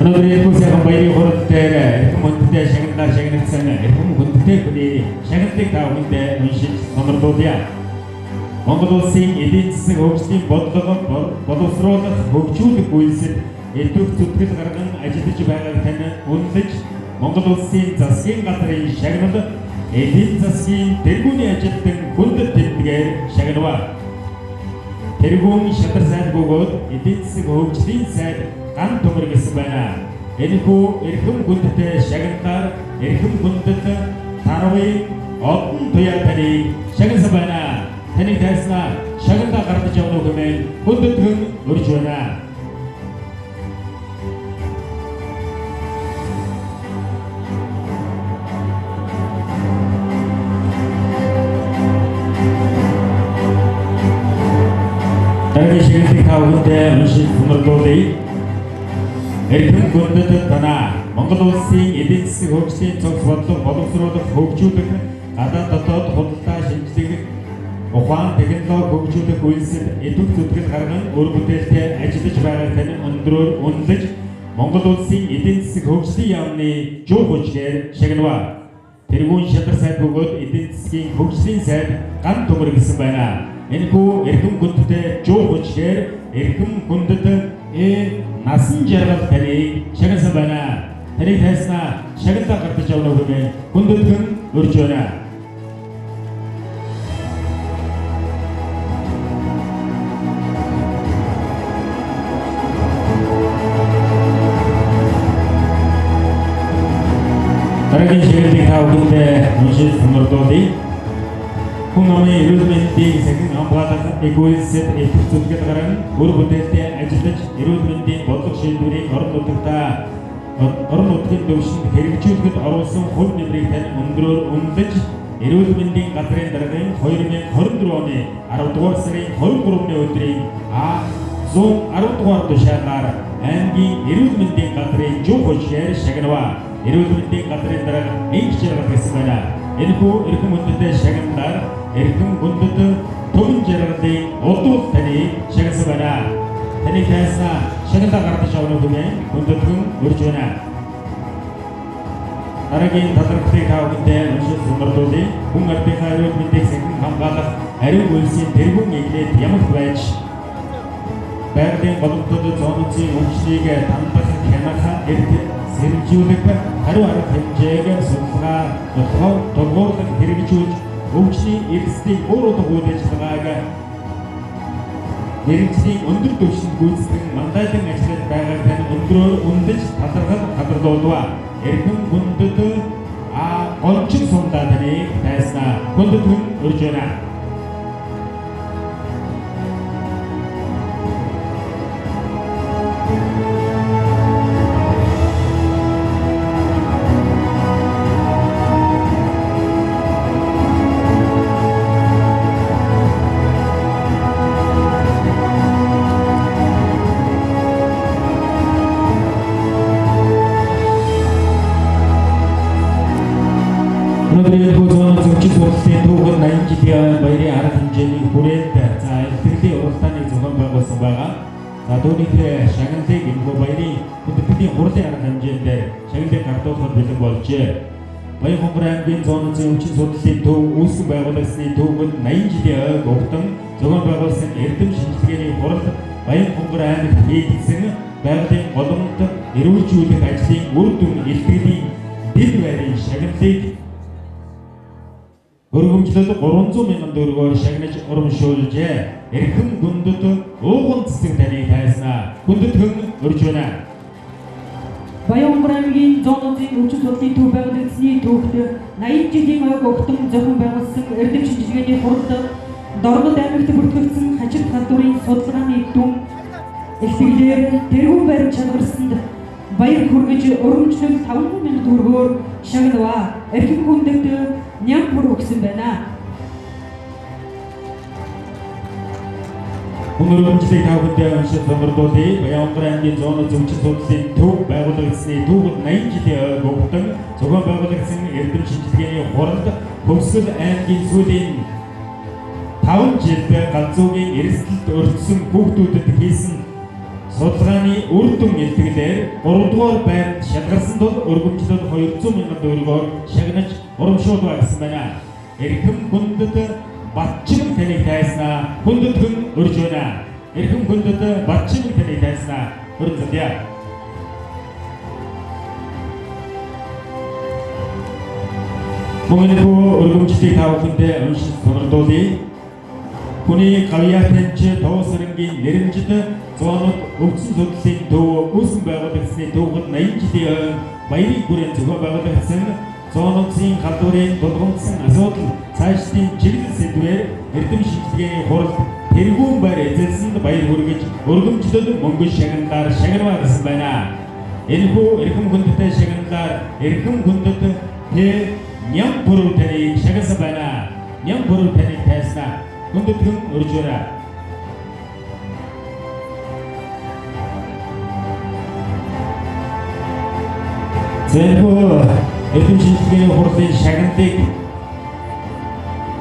Өнөөдрийн бүсээн баярын хорот дээр эрхэм хүндэтгэн шагнандаа шагнагдсан эрхэм хүндэтгэн хүний шагналыг та бүхэндээ уншиж сонирдуулъя. Монгол улсын эдийн засгийн хөгжлийн бодлого боловсруулах хөгжүүлэх үйлсэд элдв зүтгэл гарган ажиллаж байгааг тань үнэлж Монгол улсын засгийн газрын шагнал эдийн засгийн тэргүүний ажилтан хүндэт тэмдгээр шагнава. Тэргүүн шадар сайд бөгөөд эдийн засгийн хөгжлийн сайд ган төмөр гэсэн байна. Энэхүү эрхэм хүндэтэй шагналаар эрхэм хүндэт тарвын одон туяа таныг шагнасан байна. Таныг тайснаа шагналаа гардаж явна гэмээр хүндэтгэн өрж байна. Дараагийн шагналыг та бүхэндээ уншиж сонирдуулъя. Эрхэм хүндэт танаа Монгол улсын эдийн засгийн хөгжлийн цогц бодлого боловсруулах хөгжүүлэх гадаад дотоод худалдаа шинжилгээ ухаан технологи хөгжүүлэх үйлсэд элдв зүтгэл гарган өр бүтээлтэй ажиллаж байгааг тань өндрөөр үнэлж Монгол улсын эдийн засгийн хөгжлийн яамны жуу хүчээр шагнава. Тэргүүн шадар сайд бөгөөд эдийн засгийн хөгжлийн сайд ган төмөр гэсэн байна. Энэхүү эрхэм хүндэтэй жуу хүчээр эрхэм хүндэт насан жаргал таныг шагнасан байна. Таныг тайснаа шагналаа гардаж явна гэмээр хүндэтгэн өрж байна. Дараагийн шагналыг та бүхэндээ уншиж сонирдуулъя. Хүн амын эрүүл мэндийн сахин хамгаалах эгойлсэд элдв зүтгэл гаран өр бүтээлтэй ажиллаж эрүүл мэндийн бодлого шийдвэрийг орон нутгийн төвшөнд хэрэгжүүлэхэд оруулсан хувь нэмрийг тань өндрөөр үнэлж эрүүл мэндийн газрын даргын 2024 оны 10 дугаар сарын 23-ны өдрийн 110 дугаар тушаалаар аймгийн эрүүл мэндийн газрын жуу хүчээр шагнава. Эрүүл мэндийн газрын дарга инх жаргал гэсэн байна. Энэхүү эрхэм хүндэтэй шагналаар эрхэм хүндэт төвөн жаргалын удуул таныг шагнасан байна. Таныг тайснаа шагналаа гардаж явна гэмээр хүндэтгэн өрж байна. Дараагийн талархлыг та бүхэндээ уншиж сонирдуулъя. Хүн ардынхаа эрүүл мэндийг сахин хамгаалах ариун үйлсийн тэргүүн игнэд ямагт байж байгалийн боломжтой зооноцын өвчлийг тандах хянах эрт сэрэмжүүлэх хариу арга хэмжээгээр судалгаа долгоорлох хэрэгжүүлж өвчний эрсдлийн өөрөөр үйл ажиллагааг мэргэжлийн өндөр түвшинд гүйцэтгэн мандайлан ажиллаж байгааг тань өндрөөр үнэлж талархуулва. Эрхэм хүндэт голчин сундаа таныг тайснаа хүндэтгэн өрж байна. Өнөөдрийн хөгжлийн зөвчил сурлалын түүхэн 80 жилийн баярын арга хэмжээний хүрээнд илтгэлийн уралдааны зохион байгуулсан байгаа. За түүнийхээ шагналыг энэ баярын хүндэтгэлийн хурлын арга хэмжээнд шагналыг гардуулахад бэлэн болжээ. Баянхонгор аймгийн зооноцын өвчин сурлалын төв үүсгэн байгуулагдсны түүхэнд 80 жилийн ойг угтан зохион байгуулсан эрдэм шинжилгээний хурал Баянхонгор аймагт хийгдсэн байгалийн голомт эрүүлжүүлэх ажлын үр дүн илтгэлийн дэд байрын шагналыг өргөмжлөл 300 мянган төгрөгөөр шагнаж урамшуулжээ. Эрхэм хүндэт ууган цэцэг таныг тайснаа хүндэтгэн өрж байна. Баянхонгор аймгийн зооноцын өвчин судлалын төв байгуулагдсны түүхт 80 жилийн ойг угтан зохион байгуулсан эрдэм шинжилгээний хурал Дорнод аймагт бүртгэгдсэн хажууд халдварын судалгааны дүн элтгэлээр тэргүүн баримт чанарсанд баяр хүргэж өргөмжлөл 500,000 төгрөгөөр шагналва эрхэм хүндэт ням бүр өгсөн байна. Өнөөдрөмжлийг тавхандаа уншиж сонирдуулъя. Баянгар аймгийн зооны зөвчил судлалын төв байгуулагдсны түүхэд 80 жилийн өгтөн зохион байгуулагдсан эрдэм шинжилгээний хуралд Хөвсгөл аймгийн сүүлийн 5 жилд галзуугийн эрсдэлд өртсөн хүүхдүүдэд хийсэн судалгааны үр дүн илтгэлээр 3 дугаар байранд шалгарсан тул өргөмжлөл 200,000 төгрөгөөр шагнаж урамшуулва гэсэн байна. Эрхэм хүндэт Батчим таныг тайснаа хүндэтгэн өрж байна. Эрхэм хүндэт Батчим таныг тайснаа өрн зодъя. Мөнгөний өргөмжлийг тавхандаа уншиж сонирдуулъя. Хүний гавьяатанч тоосрынгийн нэрэмжид зоонод өвчин судлалын төв үүсгэн байгуулагдсны түүхэд 80 жилийн баярын хүрээнд зохион байгуулагдсан зоонодын халдварын тулгамдсан асуудал цаашлын чиглэл сэдвээр эрдэм шинжилгээний хуралд тэргүүн байр эзэлсэнд баяр хүргэж өргөмжлөл мөнгө шагналаар шагнаваа гэсэн байна. Энэхүү эрхэм хүндэтэй шагналаар эрхэм хүндэт ням бүрүү таныг шагнасан байна. Ням бүрүү таныг тайснаа хүндэтгэн өрж байна. Зэрхүү эрдэм шинжилгээний хурлын шагналыг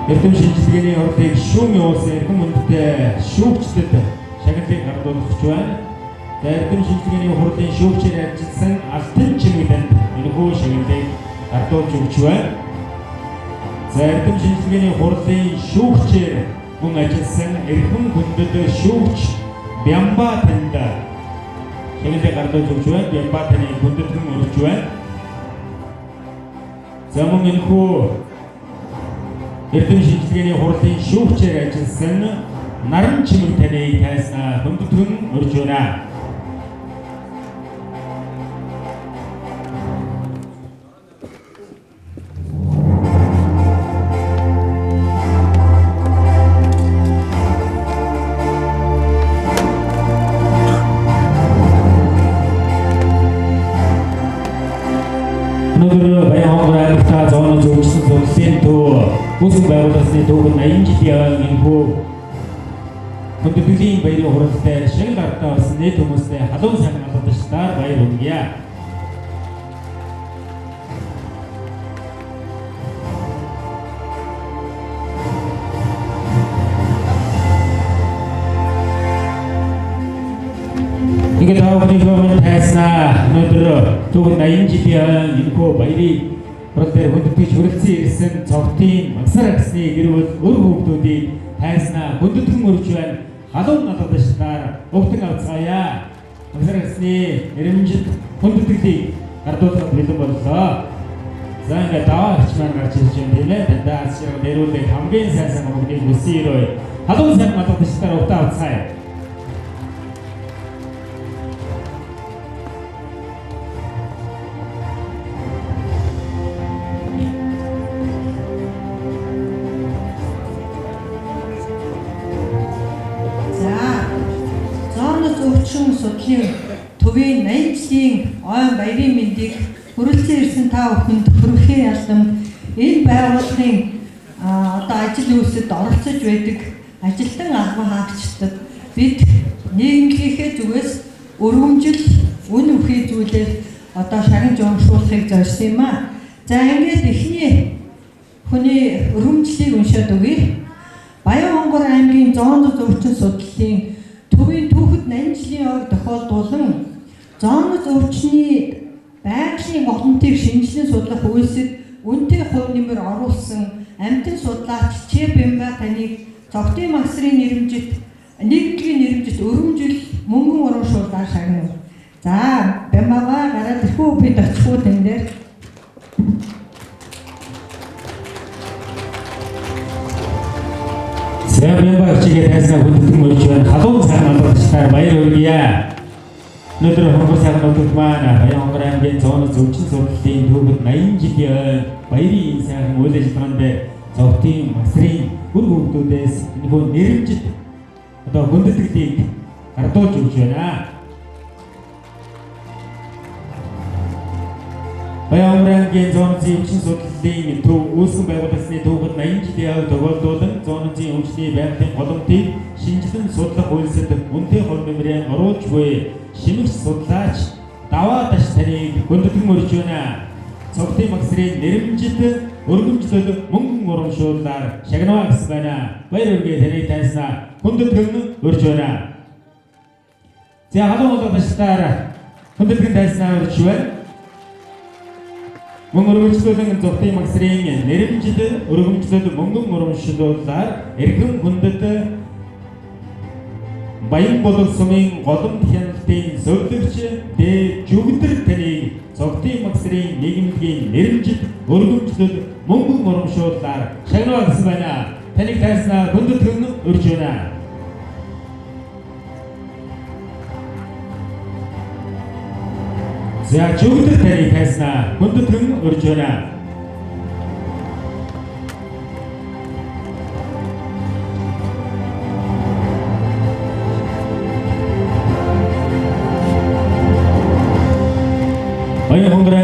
эрдэм шинжилгээний хурлыг шүүм явуулсан эрхэм хүндэтэй шүүгчдэд шагналыг гардуулах байна. За эрдэм шинжилгээний хурлын шүүгчээр ажилласан алтан чимэглэнд энэхүү шагналыг гардуулж өгч байна. За эрдэм шинжилгээний хурлын шүүгчээр мөн ажилласан эрхэм хүндэт шүүгч Бямба танд шагналыг гардуулж өгч байна. Бямба таны хүндэтгэн өрж байна. За мөн энэхүү эрдэм шинжилгээний хурлын шүүгчээр ажилласан наран чимэг таныг тайснаа хүндэтгэн өрж байна. Үүсгэн байгуулагдсны түүхэд 80 жилийн энэхүү хүндэтгэлийн баярын хуралд шагнал артаа болсон нийт хүмүүстэй халуун сайн алгадчдаар баяр хүргье. Ингээд авахны тайснаа өнөөдөр түүхэд 80 жилийн энэхүү баярын Продэр хүндэтгэж хүрэлцэн ирсэн цогтын магсар агсны гэр бүл өр хүүхдүүдийг тайснаа хүндэтгэн өрж байна. Халуун алгадчдаар өгтөн авцгаая. Магсар агсны нэрэмжид хүндэтгэлийг гардуулах бэлэн боллоо. За ингээд даваагч маань гарч ирж байна тийм ээ. Дандаа ашиг нэрүүлэх хамгийн сайхан өгдгийг хүсье өрөө. Халуун сайн алгадчдаар өгтөн авцгаая. Судлалын төвийн 80 жилийн ойн баярын мэндийг хүрэлцэн ирсэн та бүхэнд хүргэхийн ялдамд энэ байгууллагын одоо ажил үйлсэд оролцож байдаг ажилтан албан хаагчдад бид нийгмийнхээ зүгээс өргөмжил үн өвхий зүйлээр одоо шагнаж урамшуулахыг зорьсон юм аа. За ингээд эхний хүний өргөмжлийг уншаад өгье. Баянгар аймгийн зооны зөвчн судлалын төвийн түүхэд 80 жилийн ойг тохиолдуулан зооны зөвчний байгалийн голомтыг шинжилэн судлах үйлсэд үнэтэй хувь нэмэр оруулсан амьтан судлаач Бямба таныг цогтын магсрын нэрэмжит нийгмийн нэрэмжит өргөмжил мөнгөн урамшуулаар шагнав. За Бямбага гараад ирэхгүй бид очихгүй тань дээр. Бямба чигээр тайснаа хүндэтгэн өрж байна. Халуун сайн алгадчдаар баяр хүргье. Өнөөдөр хонгор сайхан нутагт маань Баянгар аймгийн зооны зөвчн судлалын түүхэд 80 жилийн баярын сайхан үйл ажиллагаанд цогтын масрын бүр хүүхдүүдээс энэхүү нэрэмжит одоо хүндэтгэлийг гардуулж өгч байна. Баянгийн зоонцын өвчин судлалын төв үүсгэн байгуулагдсны түүхэд 80 жилийн явц тохиолдуулан зоонцын өвчний байгалийн голомтыг шинжилэн судлах үйлсэд үнэтэй хор нэмрээ оруулж буй шимэгч судлаач даваа даш таныг хүндэтгэн өрж байна. Цогтын магсрын нэрэмжит өргөмжлөл мөнгөн урамшууллаар шагнаваа гэсэн байна. Баяр үргээ таныг тайснаа хүндэтгэн өрж байна. За халуун болоо баштаар хүндэтгэн тайснаа өрж байна. Мөн өргөмжлөлөн цогтын магсрын нэрэмжит өргөмжлөл мөнгөн урамшууллаар эрхэм хүндэт баян болон сумын голомт хяналтын зөвлөгч Дэ Жүгдэр таныг цогтын магсрын нийгэмлэгийн нэрэмжит өргөмжлөл мөнгөн урамшууллаар шагнаваа гэсэн байна. Таныг тайснаа хүндэтгэн өрж байна. За Жүгдэр таныг тайснаа хүндэтгэн өрж байна.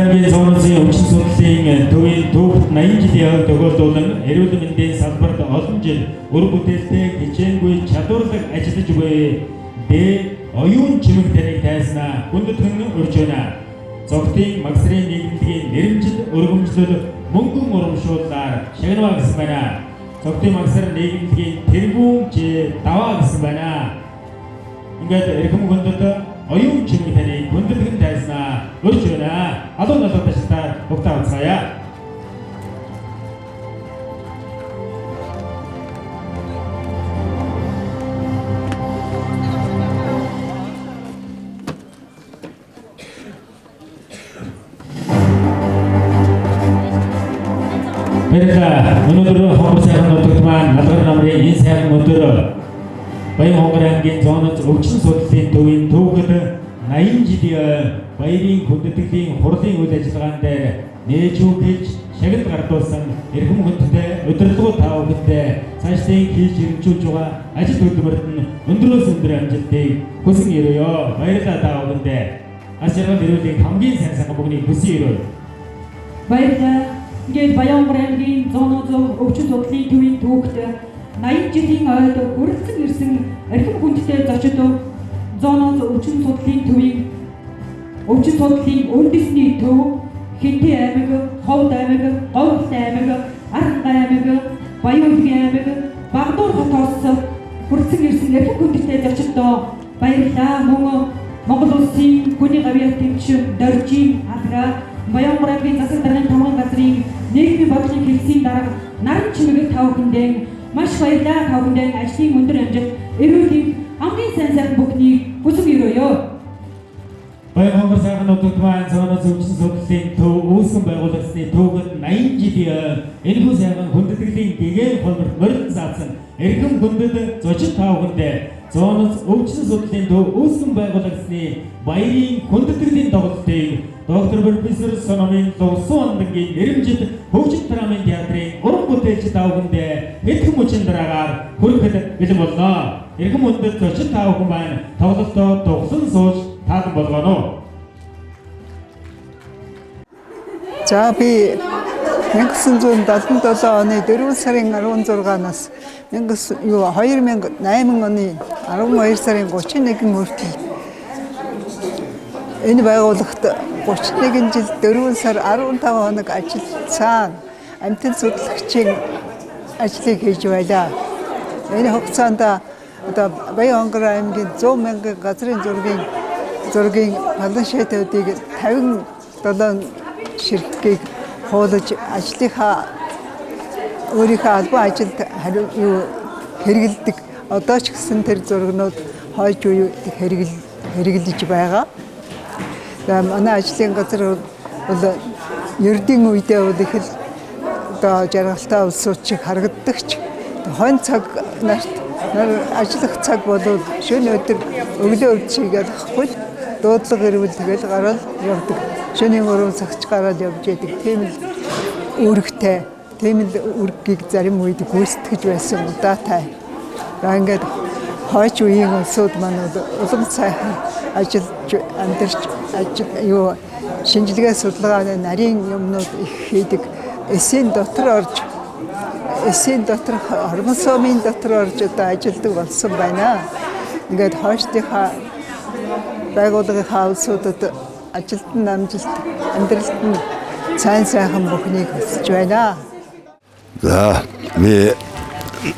Баянгийн зоонцын өвчин судлалын төвийн түүхт 80 жилийн явц тохиолдуулан эрүүл мэндийн салбарт олон жил үр бүтээлтэй хичээнгүй чадварлаг ажиллаж буй Дэ оюун чимэг таныг тайснаа хүндэтгэн өрж байна. Цогтын магсрын нийгэмлэгийн нэрэмжит өргөмжлөл мөнгөн урамшууллаар шагнаваа гэсэн байна. Цогтын магсар нийгэмлэгийн тэргүүн даваа гэсэн байна. Ингээд эрхэм хүндэт оюун чимэг таныг хүндэтгэн тайснаа өрж байна. Алуун налуу таштаар бүгдээ уцгаая. Баярлалаа. Өнөөдөр хонгор сайхан нутагт маань налгар намрын энэ сайхан өдөр Баянгийн зооноц өвчин судлалын төвийн түүхэд 80 жилийн баярын хүндэтгэлийн хурлын үйл ажиллагаан дээр нээж өгч шагнал гардуулсан эрхэм хүндтэй удирдлагууд та бүхэндээ цаашдын хийж хэрэгжүүлж байгаа ажил хөдөлмөрт нь өндрөөс өндөр амжилтыг хүсэн өрөөё. Баярлалаа та бүхэндээ. Ас жаргал ирүүлэх хамгийн сайн сайхан бүгний хүсэн өрөөё. Баярлалаа. Ингээд Баянгийн зооноц өвчин судлалын төвийн түүхэд 80 жилийн ойд хүрэлцэн ирсэн эрхэм хүндтэй зочид зооноц өвчин судлалын төвийн өвчин судлалын үндэсний төв Хинтээ аймаг, Ховд аймаг, Говьт аймаг, Арган аймаг, Баянгийн аймаг, Багдуур хотоос хүрэлцэн ирсэн эрхэм хүндтэй зочидоо баярлалаа. Мөн Монгол улсын хүний гавьяа тэмцэн Доржийн алгаа Баянгийн засаг даргын тамган газрын нийгмийн бодлогын хэлсийн дарга наран чимэг та бүхэндээ маш баярлалаа. Та бүхэндээ ажлын өндөр амжилт, эрүүлийн хамгийн сайн сайхан бүхнийг хүсэн өрөөё. Баянгор сайхан нутагт маань зооноц өвчин судлалын төв үүсгэн байгуулагдсны түүхэд 80 жилийн энэхүү сайхан хүндэтгэлийн гэгээн холборт морилт заасан эрхэм хүндэт зочид та бүхэндээ зооноц өвчин судлалын төв үүсгэн байгуулагдсны баярын хүндэтгэлийн тоглолтыг доктор профессор Сономын Лувсан онлогийн нэрэмжит хөгжил драмын театрын уран бүтээлч та бүхэндээ хэдхэн мөчийн дараагаар хүрэхэд бэлэн болно. Эрхэм хүндэт зочид та бүхэн маань тоглолтоо дугсан сууж таалан болгоно. За би 1977 оны 4 сарын 16-наас 2008 оны 12 сарын 31 хүртэл энэ байгууллагт 31 жил 4 сар 15 хоног ажилласан амтэн судлаагчийн ажлыг хийж байлаа. Энэ хугацаанд одоо Баянгор аймгийн 100 мянган газрын зургийн планшетуудыг 57 ширхгийг хуулж ажлынхаа өөрийнхөө албан ажилд хэрэгэлдэг. Одоо ч гэсэн тэр зургнууд хойж буй хэрэглэж байгаа. Манай ажлын газар бол ердийн үедээ бол их л одоо жаргалтай улсууд шиг харагддаг ч хонь цаг нарт ажиллах цаг бол шөнө өдөр өглөө үрдшийгээд ахгүй дуудлага ирвэл тэгэл гараад явдаг. Шөнийн 3 цагч гараад явж яадаг. Тийм л үүрэгтэй, тийм л үүргийг зарим үед гүйцэтгэж байсан удаатай. Ингээд хойч үеийн улсууд манад улам сайхан ажиллаж амьдарч юу шинжилгээ судалгааны нарийн юмнууд их хийдэг. Эсийн дотор хормон сумын дотор орж одоо ажилладаг болсон байна. Ингээд хойштынхаа байгууллагынхаа улсуудад ажилтан амжилт амьдралд нь сайхан бүхнийг хүсэж байна. За би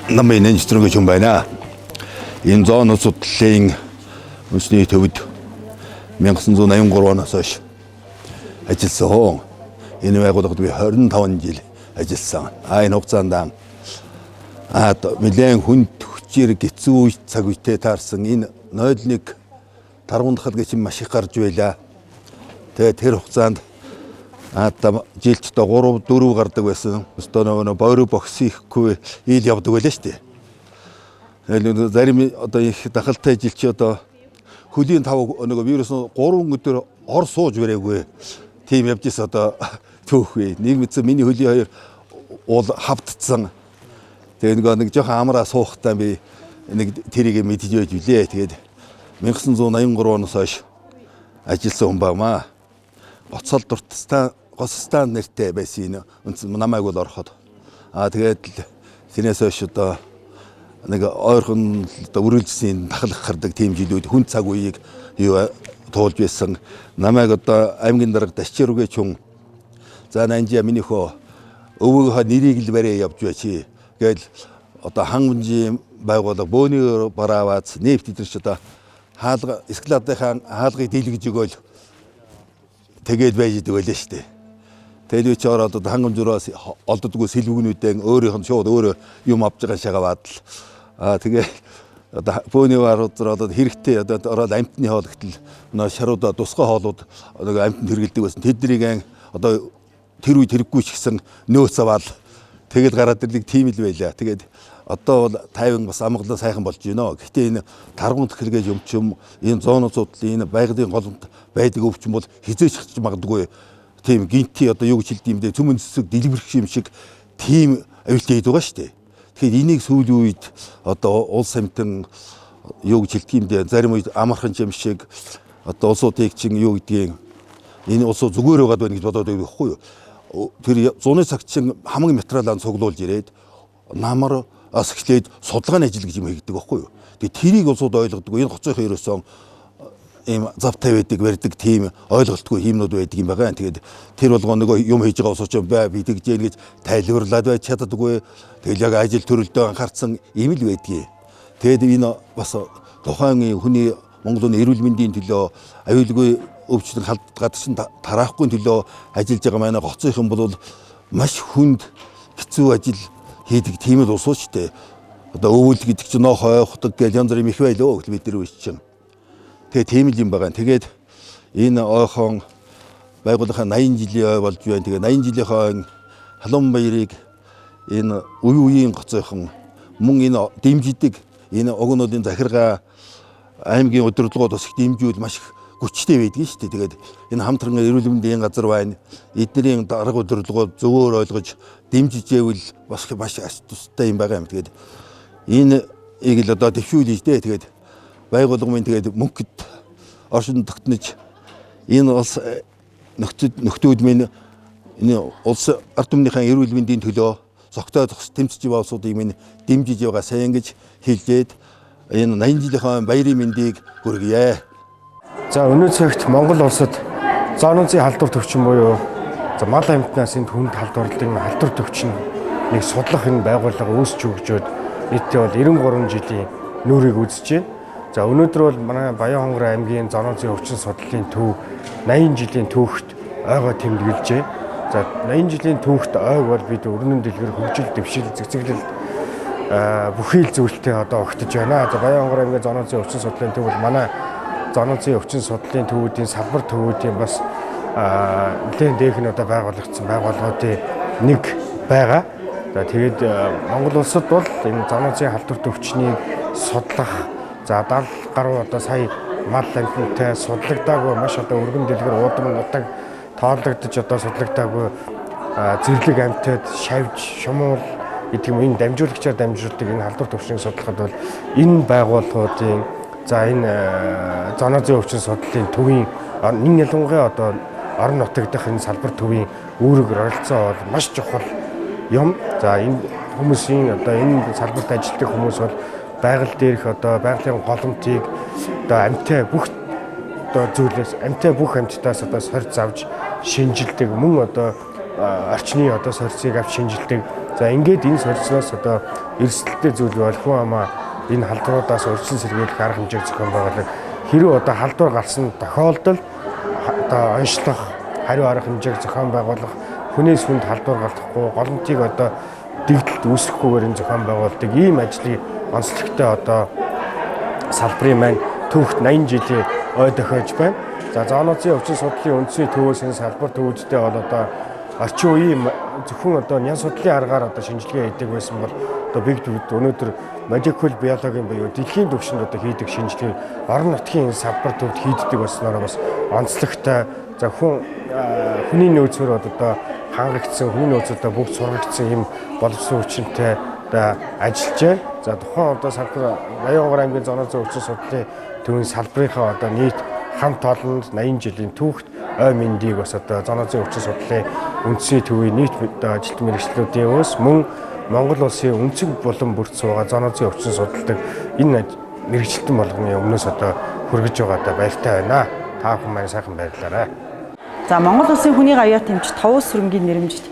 намын инженергүй юм байна. Энэ зооны судлалын үндэсний төвд 1983 оноос хойш ажилласан хоо. Энэ байгууллагад би 25 жил ажилласан. Энэ хугацаанд нэлээд хүнд хүчээр гэцүү цаг үетэй таарсан энэ 01 таргуун дахал гэж маш их гарч байлаа. Тэгээд тэр хугацаанд жилд 3-4 гардаг байсан. Өстөө нөгөө бойроо боксихгүй ил явдаг байлаа шүү дээ. Зарим одоо их дахалтай жил чи одоо хөлийн тав нөгөө вирус 3 өдөр ор сууж барайгүй. Тийм явж ирсэн одоо төөхвэ. Нэг мэдсэн миний хөлийн хоёр уул хавдцсан. Тэгээ нэг жоохон амраа суухтаа би нэг тэрийг мэдж байж билээ. Тэгээд 1983 оноос хойш ажилласан хүн багмаа. Гоцол Госстан нэртэй байсан намайг бол ороход. Тэгээд тэрнээс хойш одоо нэг ойрхон үргэлжлсэн дахлах гардаг тийм жилүүд хүн цаг үеийг туулж байсан. Намайг одоо аймгийн дарга Дашчирүгэ чун за нанжи миний хөө өвөөгөө нэрийг л барай явж байчи. Гэвэл одоо хангамжийн байгууллага бөөний барааваац нефт идэрч одоо хаалга эскалаторын хаалгыг дийлгэж өгөөл тэгээд байж идэг байлаа шүү дээ. Тэгээд чи ороод хангамжуураас олддоггүй сэлбэгнүүдэн өөрийнх нь шууд өөрөө юм авч байгаа шагаад л тэгээ одоо бөөний баруудаар одоо хэрэгтэй одоо ороод амтны хоолгтол шаруудаа тусгай хоолууд нэг амтнд хэрэгэлдэг байсан. Тэднийг одоо тэр үе тэрэггүй ч гэсэн нөөц аваад тэгээд гараад ирлэг тийм л байлаа. Тэгээд одоо бол тайван бас амгалан сайхан болж байна. Гэхдээ энэ таргуун тахилгаж өмчм энэ зоонууд судлын энэ байгалийн голомт байдаг өвчин бол хизээч хатж магадгүй тийм гинти одоо юу гэж хэлдэм бэ цөмөн цэцэг дэлбэрх юм шиг тийм аюултай хэд байгаа шүү дээ. Тэгэхээр энийг сүүлийн үед одоо улс амьтан юу гэж хэлдэм бэ зарим үед амархан юм шиг одоо улсуудыг чинь юу гэдгийг энэ улсууд зүгээр байгаад байна гэж бодоод байгаа байхгүй юу. Тэр зуны цагт чинь хамаг материалаа цуглуулж ирээд намар ас эхлээд судалгааны ажил гэж юм хийгдэг байхгүй юу. Тэгээ тэрийг улсууд ойлгодог. Энэ гоцойхон ерөөсөн ийм завтай байдаг, барьдаг тийм ойлголтгүй хиймнүүд байдаг юм байгаа. Тэгээд тэр болгоо нөгөө юм хийж байгаа усууч бай бидэг жээл гэж тайлбарлаад байж чаддаггүй. Тэгэл яг ажил төрөлдөө анхаарсан ийм л байдгийг. Тэгээд энэ бас тухайн хүний Монголын эрүүл мэндийн төлөө аюулгүй өвчлөн гадагшин тараахгүй төлөө ажиллаж байгаа манай гоцойхон бол маш хүнд хэцүү ажил хийдэг тийм л усуучтэй. Одоо өвөл гэдэг чинь нөх ойхдаг гэж янз бүрийн их байлоо гэж бид нар үсчин. Тэгээ тийм л юм байгаа. Тэгээд энэ ойхон байгууллагын 80 жилийн ой болж байна. Тэгээ 80 жилийнхаа халуун баярыг энэ үеийн гоцойхон мөн энэ дэмждэг энэ огнуудын захиргаа аймгийн удирдлагууд бас их дэмжүүл маш их хүчтэй байдаг шүү дээ. Тэгээд энэ хамтран эрүүл мэндийн газар байна. Эднэрийн дарга удирдлагууд зөвөр ойлгож дэмжиж ивэл бас маш тустай юм байгаа юм. Тэгээд энэ ийг л одоо дэвшүүлж дээ. Тэгээд байгууллагын тэгээд мөнгөд оршин тогтнож энэ улс нөхдүүд минь энэ улс ард түмнийхэн эрүүл мэндийн төлөө зогтоод тэмцэж байгаа улсуудыг минь дэмжиж байгаа сайн гэж хэлжээд энэ 80 жилийн баярын мэндийг хүргье. За өнөө цагт Монгол улсад зооноцын халдвар төвчин буюу мал амьтнаас энд хүнд халдварлын халдвар төвчнийг судлах энэ байгууллага үүсч өгчөөд нийтдээ бол 93 жилийн нүрийг үзэж байна. За өнөөдөр бол манай Баян-Хонгор аймгийн зооноцын өвчин судлалын төв 80 жилийн түүхт ойгоо тэмдэглэжээ. За 80 жилийн түүхт ойг бол бид өрнөн дэлгэр хөгжил дэвшил цэцэглэл бүхий л зүйлтэй одоо огтж байна. За Баян-Хонгор аймгийн зооноцын өвчин судлалын төв бол манай зооноцын өвчин судлалын төвүүдийн салбар төвүүдийн бас нэлээд дээх нь одоо байгуулагдсан байгууллагуудын нэг байгаа. За тэгээд Монгол улсад бол энэ зооноцын халдвар төвчнийг судлах за 70 гаруй одоо сая мал амьтантай судлагдаагүй маш одоо өргөн дэлгэр уудам нутаг тоологдож одоо судлагдаагүй зэрлэг амьтад шавж шумуул гэдэг юм энэ дамжуулагчаар дамжуулдаг энэ халдвар төвчнийг судлахад бол энэ байгууллагуудын за энэ зооноозын өвчин судлалын төвийн энэ ялангуяа одоо орон нутаг дахь энэ салбар төвийн үүрэг оролцоо бол маш чухал юм. За энэ хүмүүсийн одоо энэ салбарт ажилладаг хүмүүс бол байгаль дээрх одоо байгалийн голомтыг одоо амьтаа бүх одоо зүйлээс амьтаа бүх амьтдаас одоо сорьц авч шинжилдэг мөн одоо орчны одоо сорьцыг авч шинжилдэг. За ингээд энэ сорьцноос одоо эрсдэлтэй зүйл бол хүн амаа энэ халдваруудаас урьдчилан сэргийлэх арга хэмжээг зохион байгуулдаг. Хэрэв одоо халдвар гарсан тохиолдолд одоо онцлох хариу арга хэмжээг зохион байгуулах, хүнээс хүнд халдвар галдахгүй, голомтыг одоо дэгдэлт үүсгэхгүйгээр энэ зохион байгуулдаг ийм ажлыг онцлогтой одоо салбарын маань түүхт 80 жилийн ой дохиож байна. За зооноозын өвчин судлалын үндсийн төвөөс энэ салбар төвүүдтэй бол одоо орчин үеийн зөвхөн одоо нян судлалын аргаар одоо шинжилгээ хийдэг байсан бол одоо бид өнөөдөр молекул биологийн буюу дэлхийн түвшинд одоо хийдэг шинжилгээ орон нутгийн салбар төвд хийдэг болсноор бас онцлогтой. За хүний нөөцөөр одоо хангагдсан, хүний нөөцөдөө бүгд сургагдсан юм боловсон хүчинтэй одоо ажиллаж байна. За тухайн одоо салбар Баянгар аймгийн зооноозын өвчин судлалын төвийн салбарынхаа одоо нийт хамт олонд 80 жилийн түүхт ой мэндийг бас одоо зооноозын өвчин судлалын үндсийн төвийн нийт ажилтны мэргэжлүүдийн өөс мөн Монгол улсын өнцөг булан бүрт суугаа зооноозын өвчин судалдаг энэ мэргэжилтэн болгоны өмнөөс одоо хүргэж байгаадаа баяртай байна. Та бүхэн маань сайхан баярлалаа. За Монгол улсын хүний гавьяа тэмч Товс сүрэнгийн нэрэмжит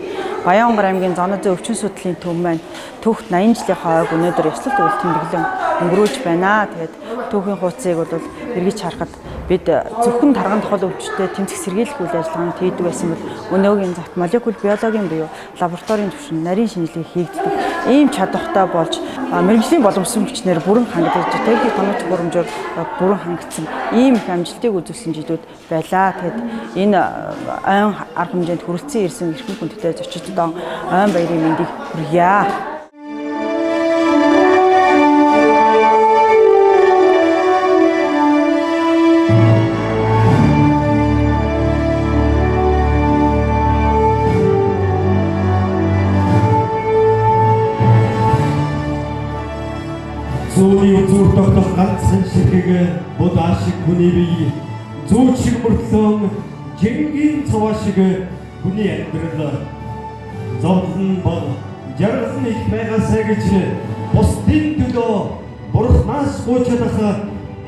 Баянгар аймгийн зооноозын өвчин судлалын төв маань түүхт 80 жилийн хойг өнөөдөр ёслолт үйл тэмдэглэн өнгөрүүлж байна. Тэгээд түүхийн хуудсыг бол эргэж харахад бид зөвхөн тарган тохиол өвчтөд тэмцэх сэргийлэх үйл ажиллагаанд хийдэг байсан бол өнөөгийн цагт молекул биологийн буюу лабораторийн түвшинд нарийн шинжилгээ хийгддэг ийм чадвартай болж мэргэжлийн боломжтой хүчнээр бүрэн хангагдаж техник тоног боломжоор бүрэн хангагдсан ийм их амжилтыг үзүүлсэн жилүүд байлаа. Тэгэд энэ ойн арга хэмжээнд хүрэлцэн ирсэн эрхэм хүндтэй зочид ойн баярын мэндийг хүргье. Зүүнний үзүүр тогтох ганцхан ширхэг бод ашиг хүний бие зүүн шиг мөртлөн жингийн цаваа шиг хүний амьдрал зовлон бол жаргал их байгаасаа гэж бусдын төлөө бурхнаас гуйчдах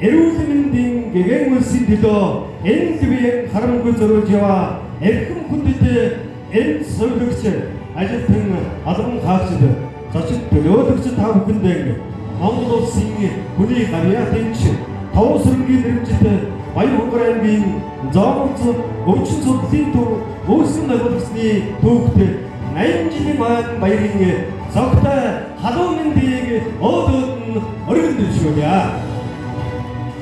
эрүүл мэндийн гэгэн үлсийн төлөө энэ төвийн харамгүй зориулж яваа эрхэм хүндэт энэ сувлэгч ажилтан албан хаагчид зочид төлөөлөгч та бүхэндээ Монгол улсын хүний гавьяа тэмч Товс сүрэнгийн нэрэмжит Баянгар аймгийн зооноозын өвчин судлалын төв үүсгэн байгуулагдсны түүхт 80 жилийн маань баярын цогтой халуун мэндийг өөдөөд нь өргөн дэвшүүлье.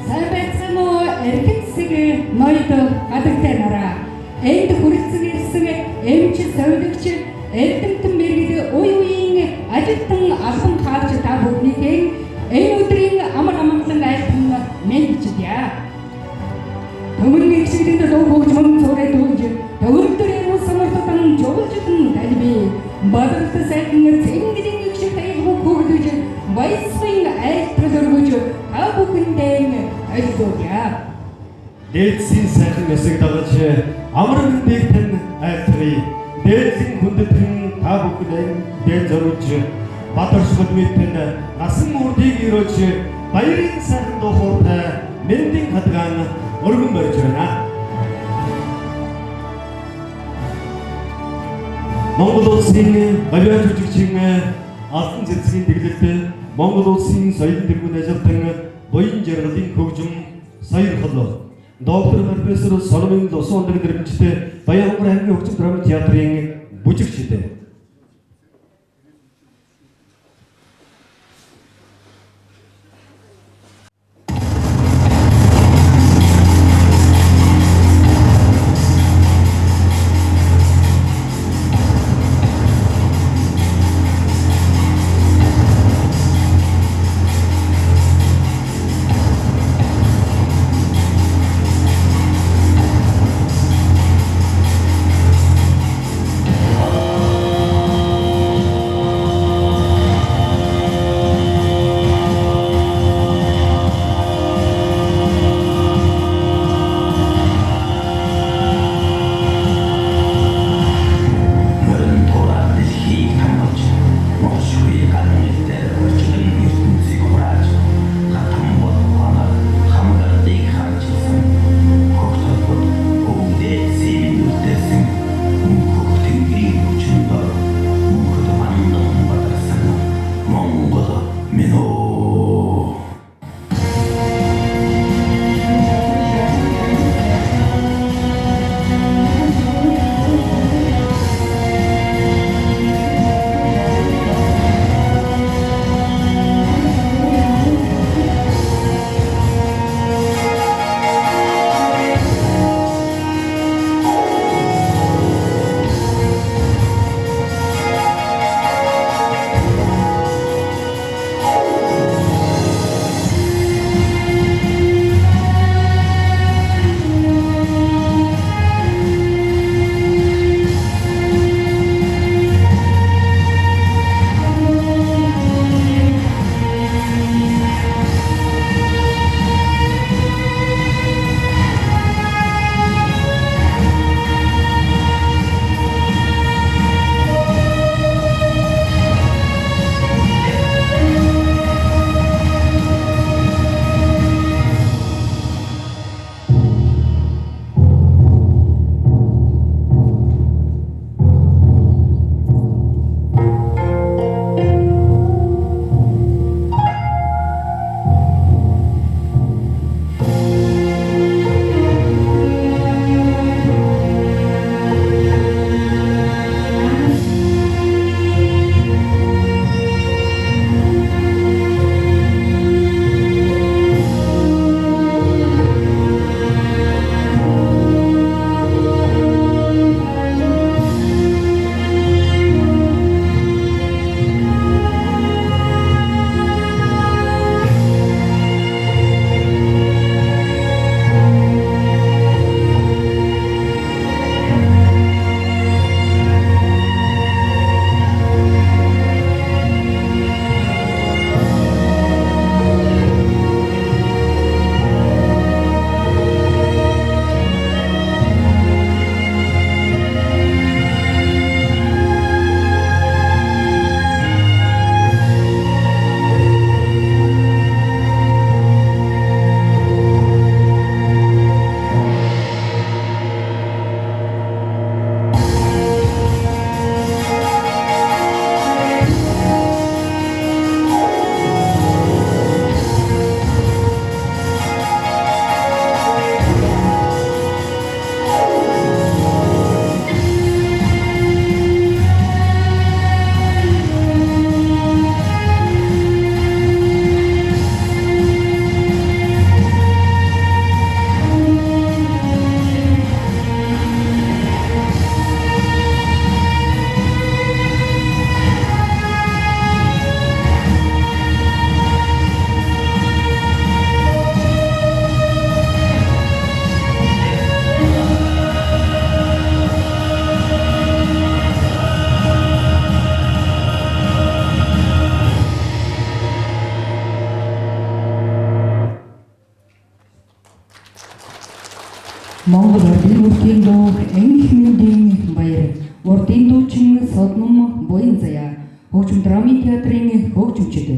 Сайн байцсан уу эрхэм засаг ноёд гадагтай нараа. Энд хүрэлцэн ирсэн эмч совилогч эрдэмтэн мэргэд үе үеийн ажилтан албан хаагч та бүхнийг энэ өдрийн амар амгалан айлтан мэдчихдээ. Төмөрний хэсэгт лөө хөгжмөн цорээд өгж төвөртөрийн ус самартан жуулжтан талби бадалт сайхан цэнгэрийн их тайгуу хөгдөж баясвын айлтрал өргөж та бүхэндээ айлгуулъя. Дээдсийн сайхан эсэг дагаж амар мэндийг тань айлтрыг дээдсийн хүндэтгэн та бүхэнд дээд зориулж бадаршгод мэдтэн насан үрдийг ирөөж баярын сайхан дуухуртай мэндийн хадгаан өргөн барьж байна. Монгол улсын гавьяа жүжигчин алтан цэцгийн тэглэлт Монгол улсын соёлын тэргүүн ажилтан буян жаргалын хөгжим саярхал доктор профессор Соломон Лосондаг нэрмжтэй Баянгар аймгийн хөгжим драма театрын бүжигчтэй. Монгол Урдын бүртгийн дуу Энх мэндийн баяр. Урдын дуучин Содном Буян заяа. Хөгжим драмын театрын хөгжимчид.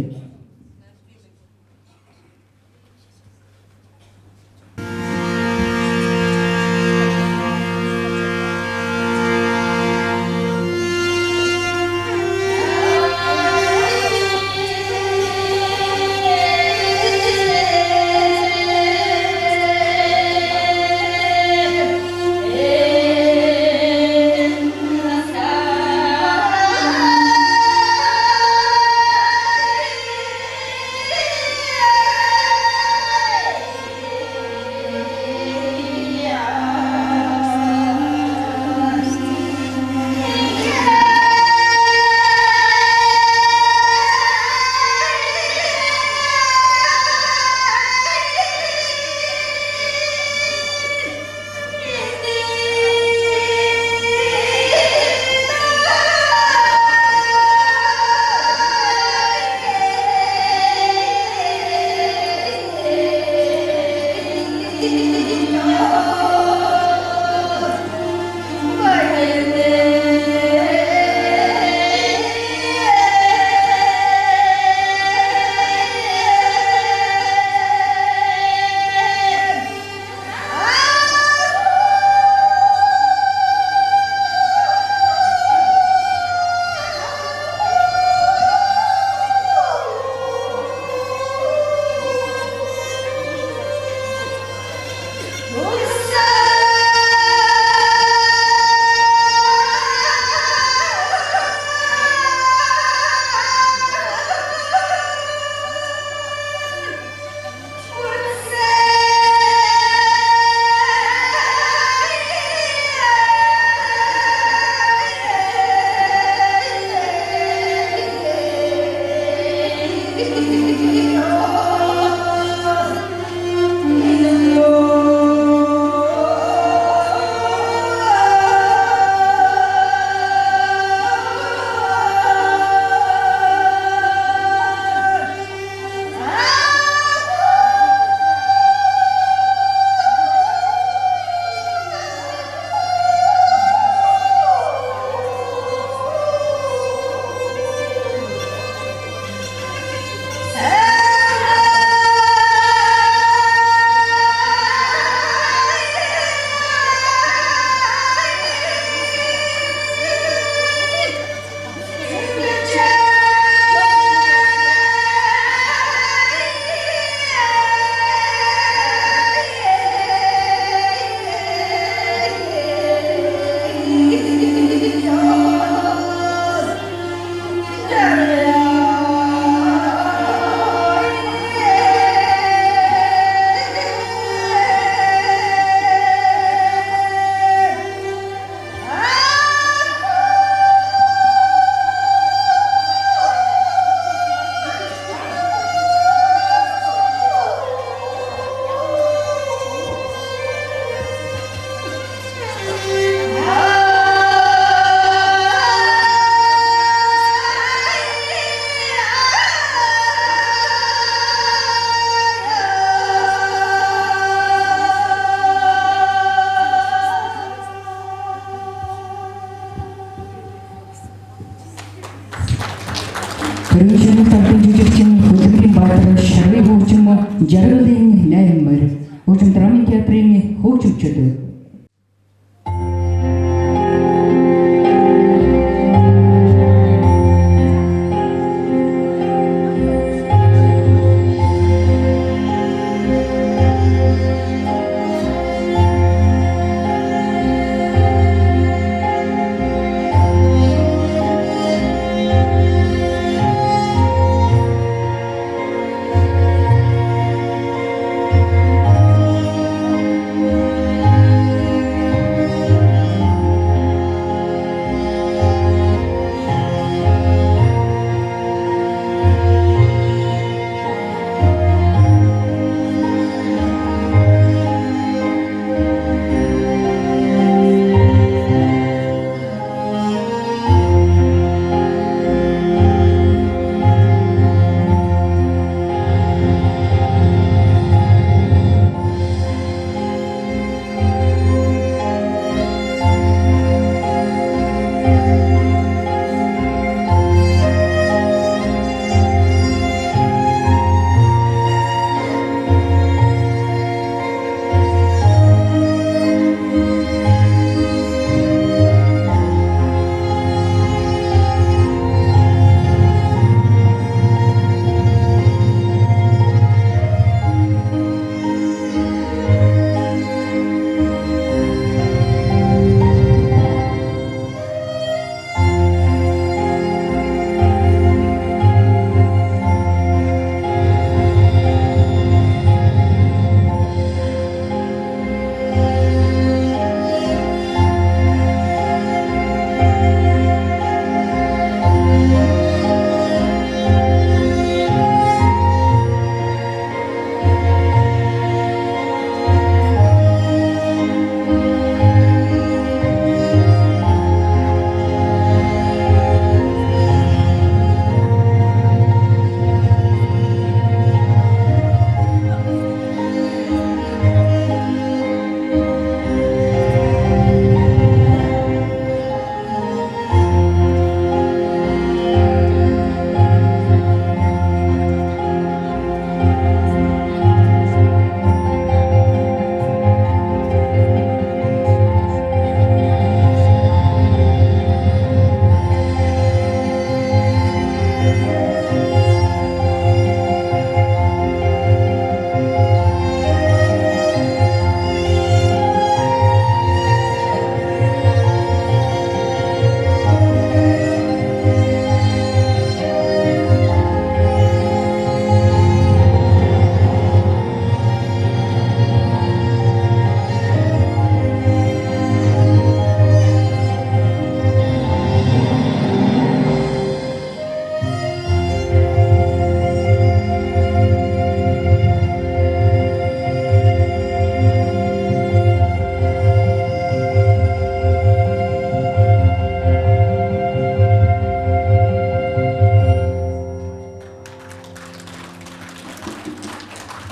Тэрүүн тавтан жүжигчин хөдөлгөөний баатар шаргын хөгжим жаргалын 8 мөр. Хөгжим драмын театрын хөгжимчид.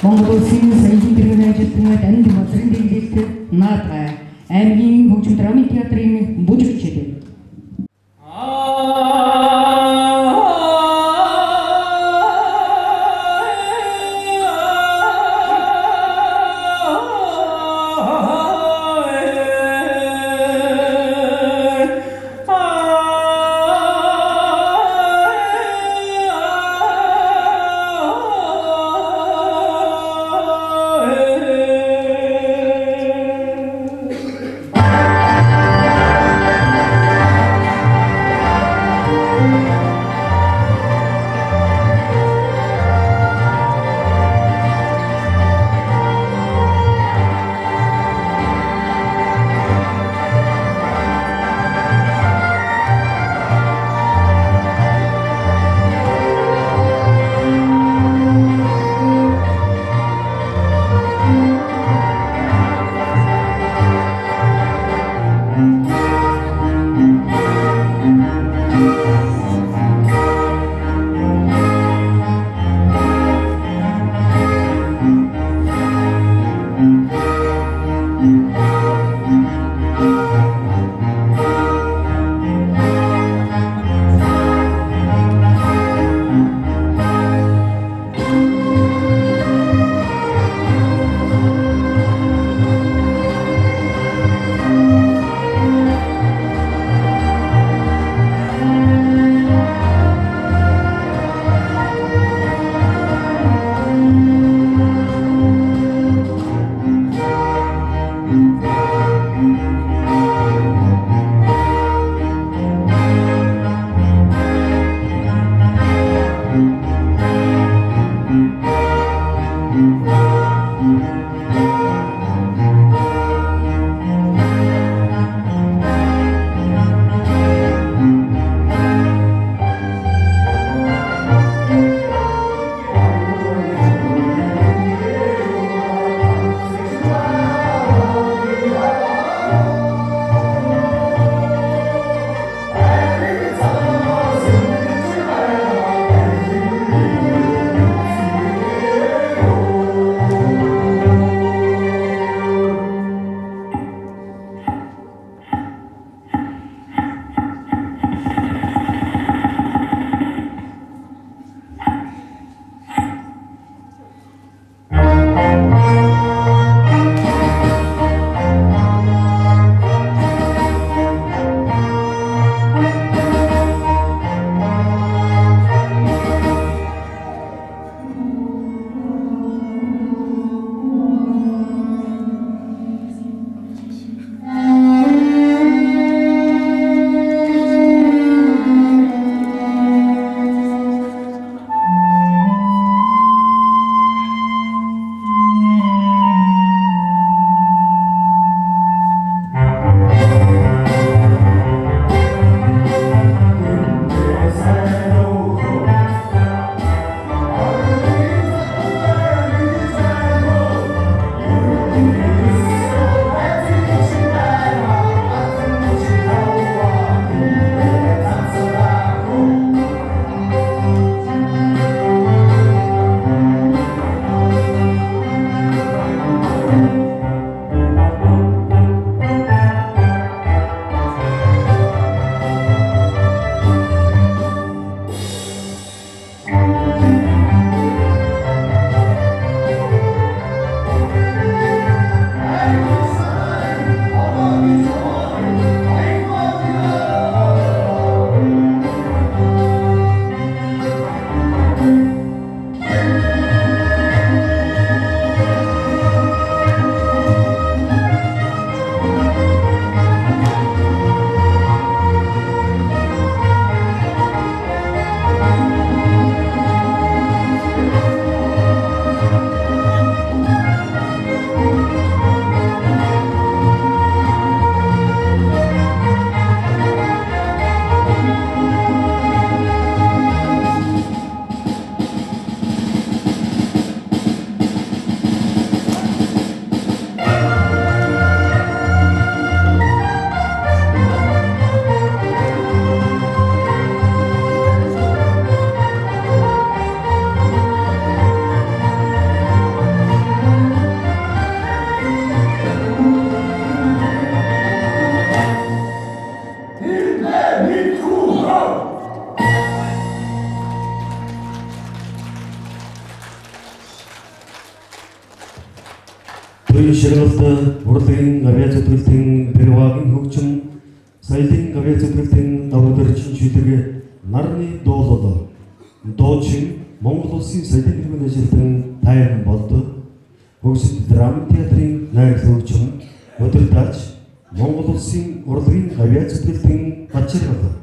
Монгол Улсын соёлын тэргүүн ажилтнууд анд болрын дэглэлт наадгай аймгийн хөгжим драмын театрын бүжигчид. өдрийн шагналд урлагийн авиа зөвлөлтийн перевагийн хөгжим, соёлын авиа зөвлөлтийн давуу дөржин шүлэг нарны доолол доочин Монгол Улсын соёлын иргэн ажилтан тайван болдог. Хөгжил драм театрын найрал хөгжим удирдаач Монгол Улсын урлагийн авиа зөвлөлтийн бачиргал.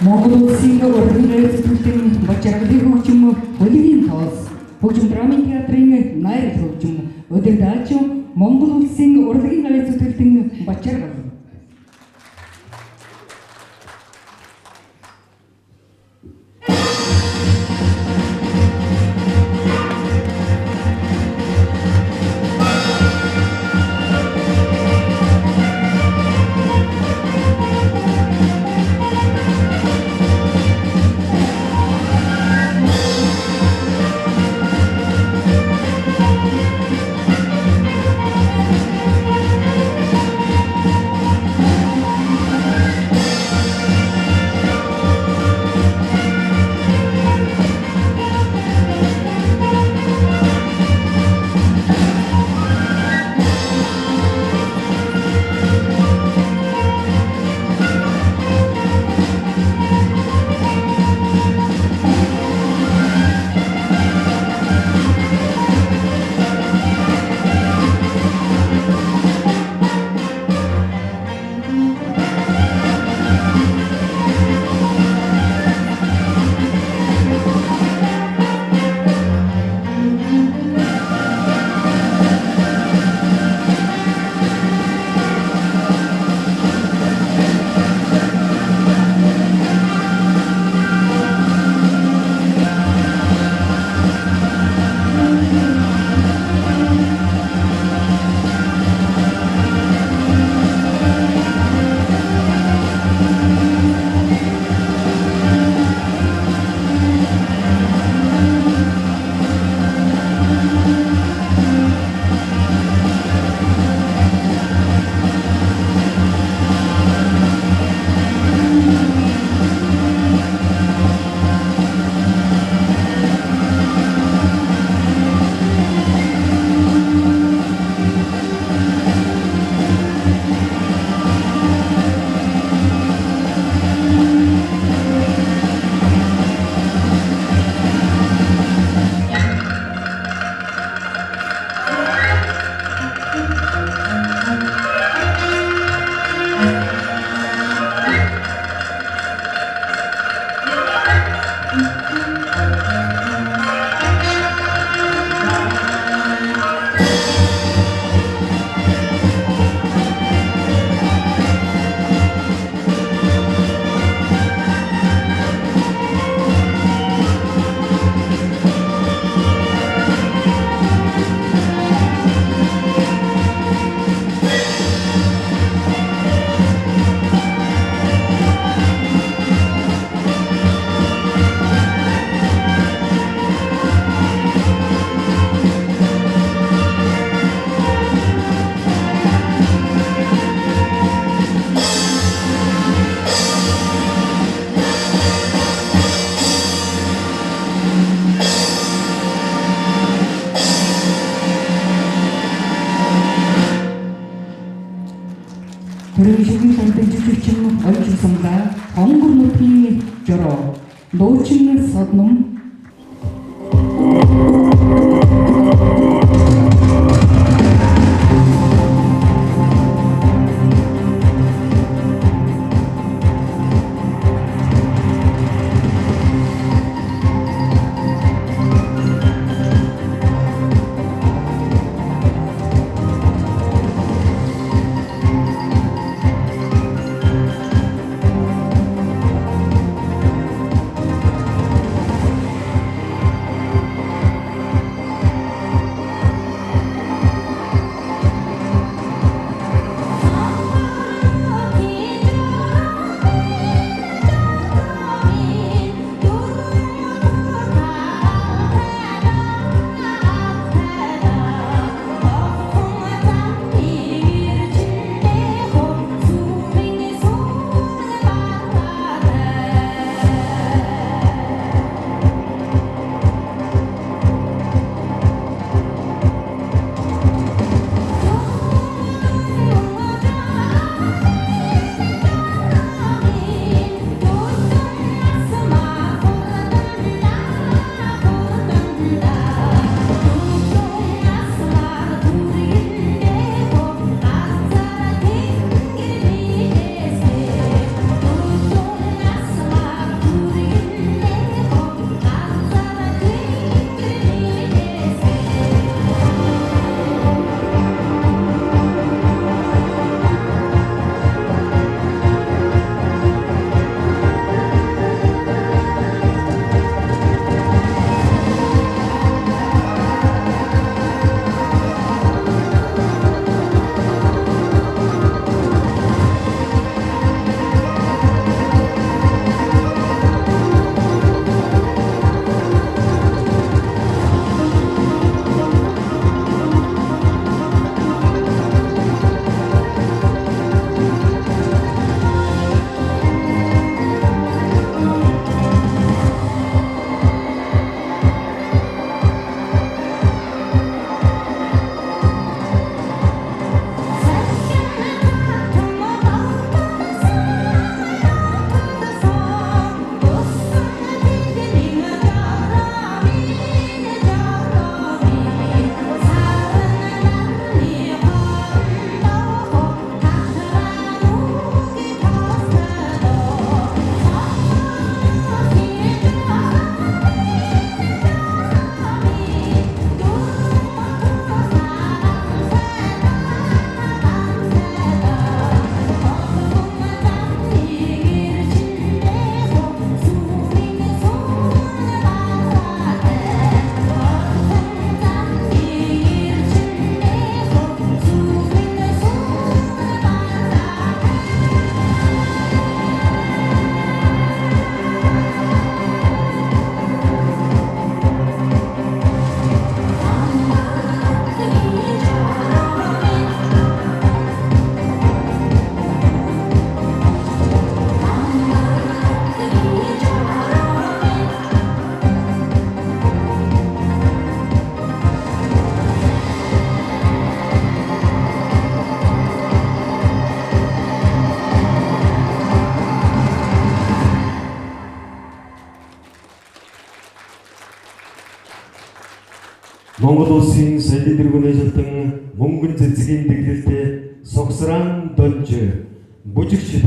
Монгол Улсын урлагийн зөвлөлтийн бачиргалын хөгжим хөлгийн тоос хөгжим драмын театрын найрал хөгжим удирдаач Монгол Улсын урлагийн зөвлөлтийн бачиргал. Өрийн шүгэн самтын жүжигчин олж сумлаа хонгор нутгийн жороо дуучин содном Монгол улсын соёлын тэргүүн ажилтан мөнгөн цэцгийн дэглэлтэй согсран донж бүжигчд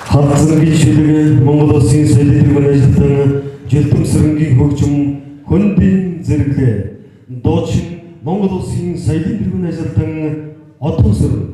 Халдсангийн шүлэг Монгол Улсын соёлын тэргүүн ажилтан Жилтэн сэрэнгийн хөгжим хөндийн зэрэглээ. Дуучин Монгол Улсын соёлын тэргүүн ажилтан Отгон Сүрэн.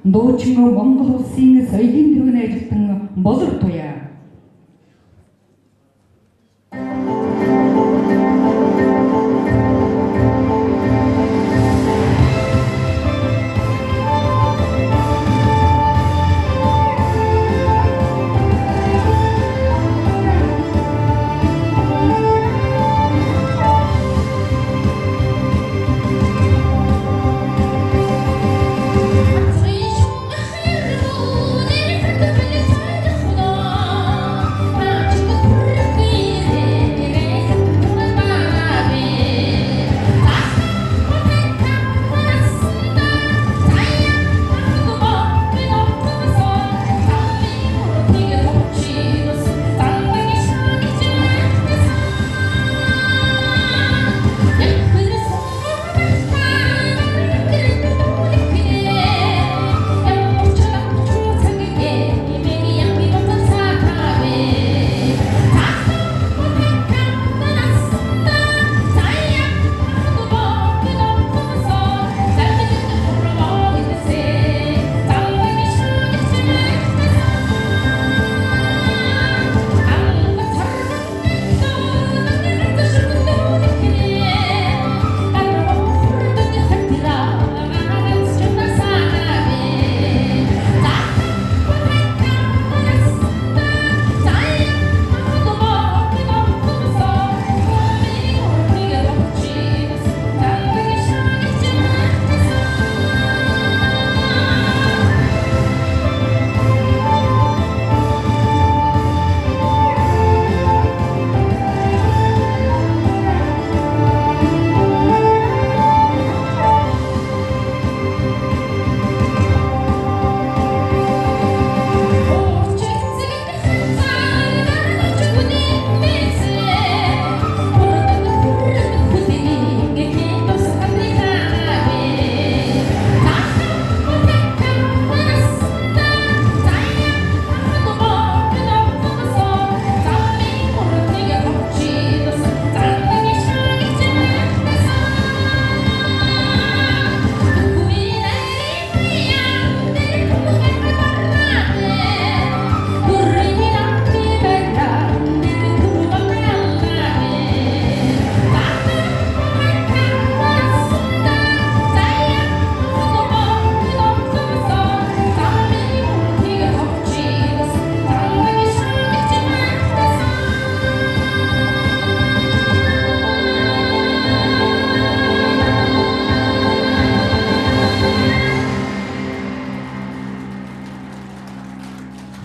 Дуучин Монгол Улсын соёлын тэргүүн ажилтан Болор Туяа. Hãy subscribe cho kênh Ghiền Mì Gõ để không bỏ lỡ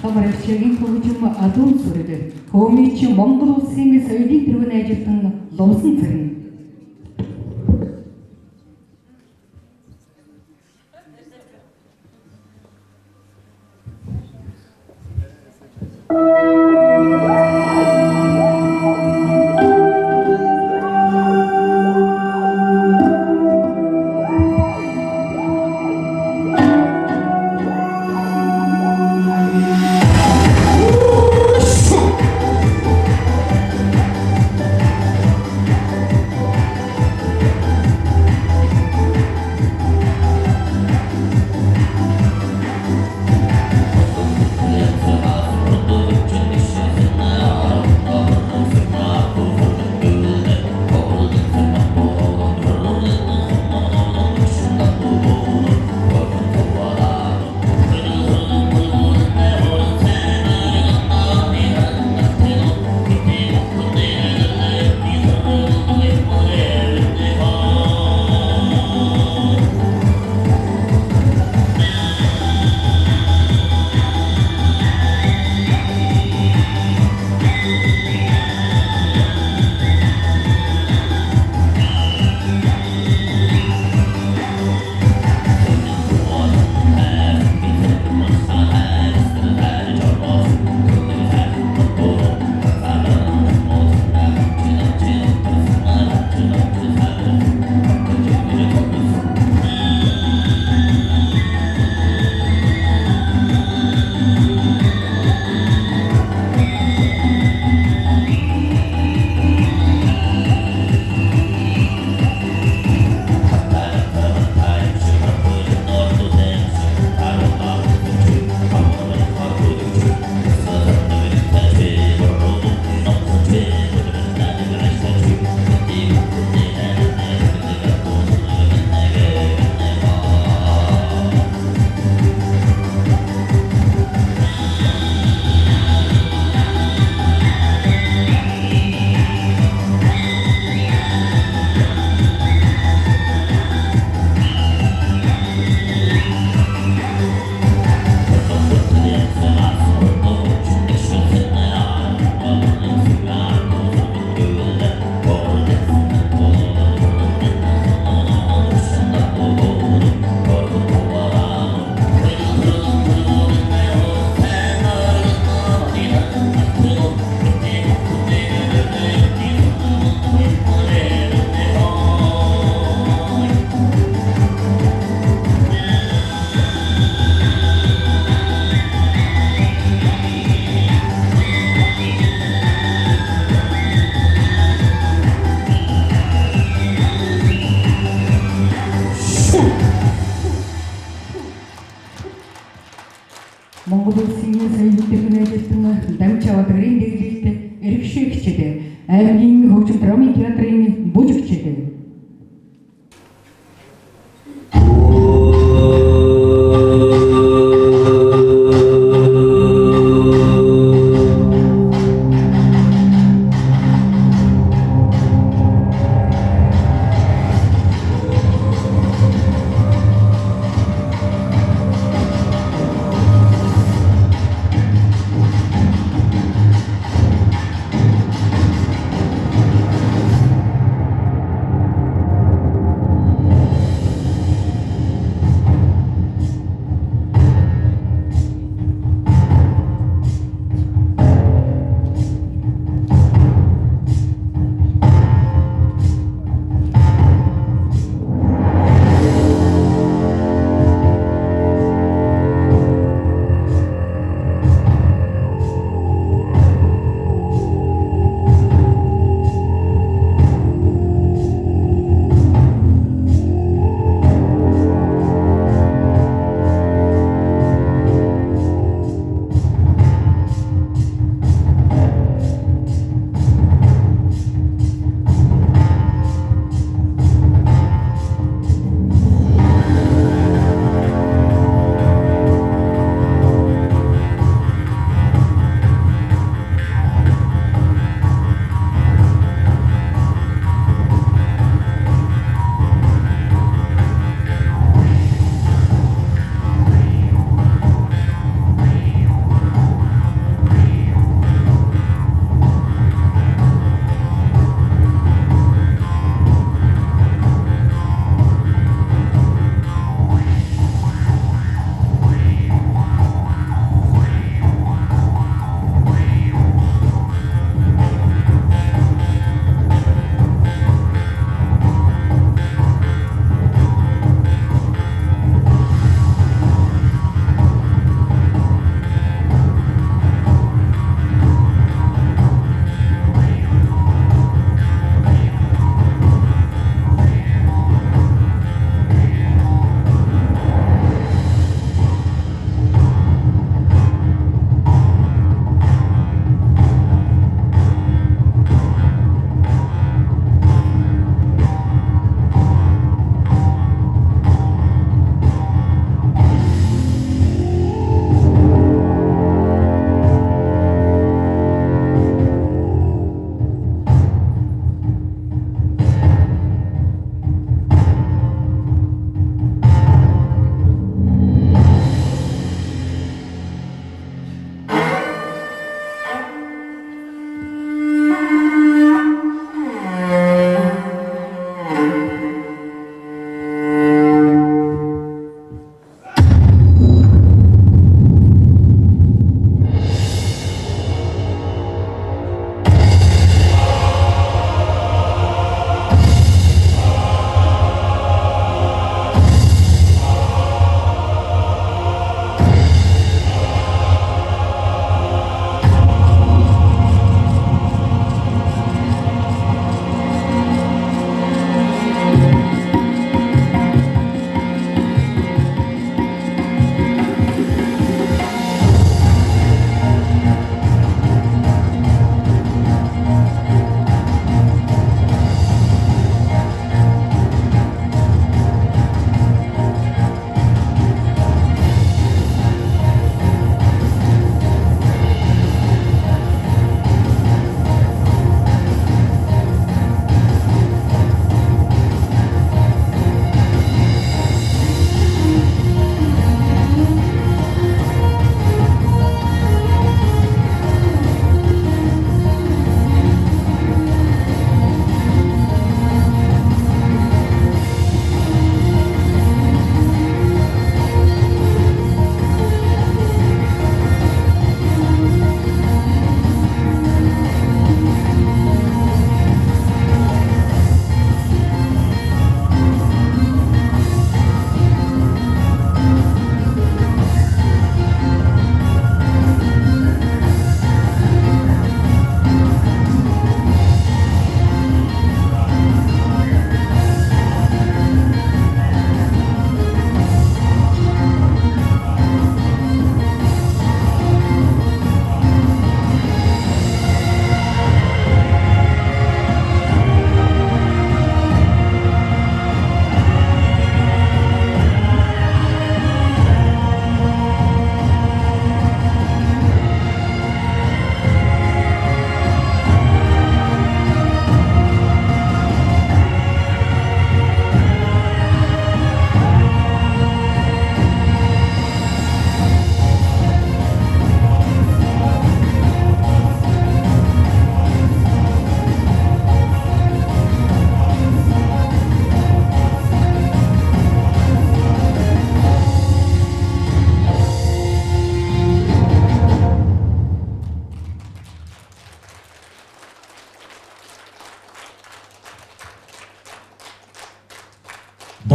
Хамар хичээгийн хөгжим адуун сүрэг Хөөмич Монгол Улсын соёлын тэргүүн ажилтан Лувсан цэрэн. Монгол Улсын соёлын тэргүүн ажилтан Дамжаа Удгарын дэглэлт эрхшээ хичээдэг. Аймгийн хөгжим драмын театрын бүжиг хичээдэг.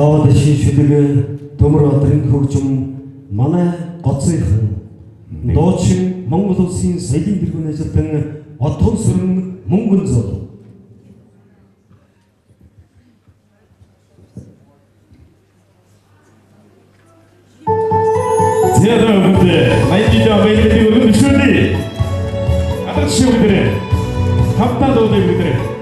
Доод шишүлэг Төмөрбаатарын хөгжим манай гоцынхан дуучин Монгол улсын соёлын тэргүүн ажилтан Отгон сүрэн Мөнгөн зол. 여러분들 많이 매일매일 오늘 주니 아저씨 분들의 감사도 드립니다.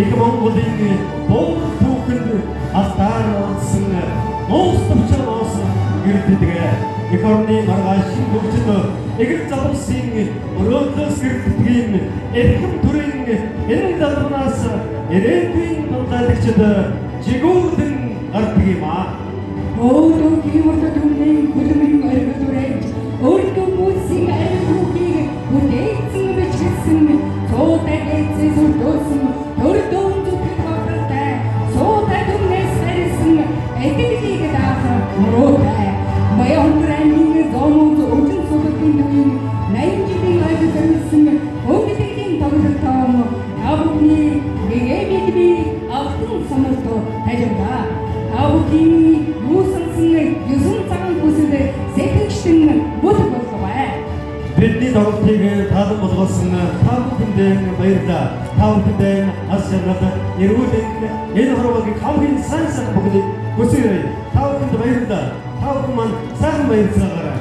Их Монголын бол түүхэнд алтаар олсон ноостовч ноос гэрддэг. Их орны маргааш хөгжид эгэр залуусын өрөөдөөс гэрддэг эрхэм төрийн энэ залуунаас ирээдүйн тулгайлагчид жигүүрдэн гардаг юм аа. Өөрөөр хэлбэл түмний хөлмийн өргөдөрөж өөртөө бүсийн аюулыг бүтээсэн бичсэн цоотай эцэс өрдөөсөн төрдөн зүтгэх хавралтай цоотай түмнээс сарсан эдгэлийг даасан өрөөтэй баян гранийн зомон өчн сүлгийн дүн 80 жилийн аюулсан хөнгөлөгийн тоглолтон авны гэгэбидби автун самото хажимба авки юусансын юусан цагаан хүсэл сэтгэгчтэн бүт болов. Бидний тоглолтыг таалан болгосон та бүхэнд бүхэндээ баярлалаа. Та бүхэндээ ас жаргал эргүүлэн энэ хорвогийн хамгийн сайн бүгдийг хүсье. Та бүхэнд баярлалаа. Та бүхэн маань сайн баярлалаа.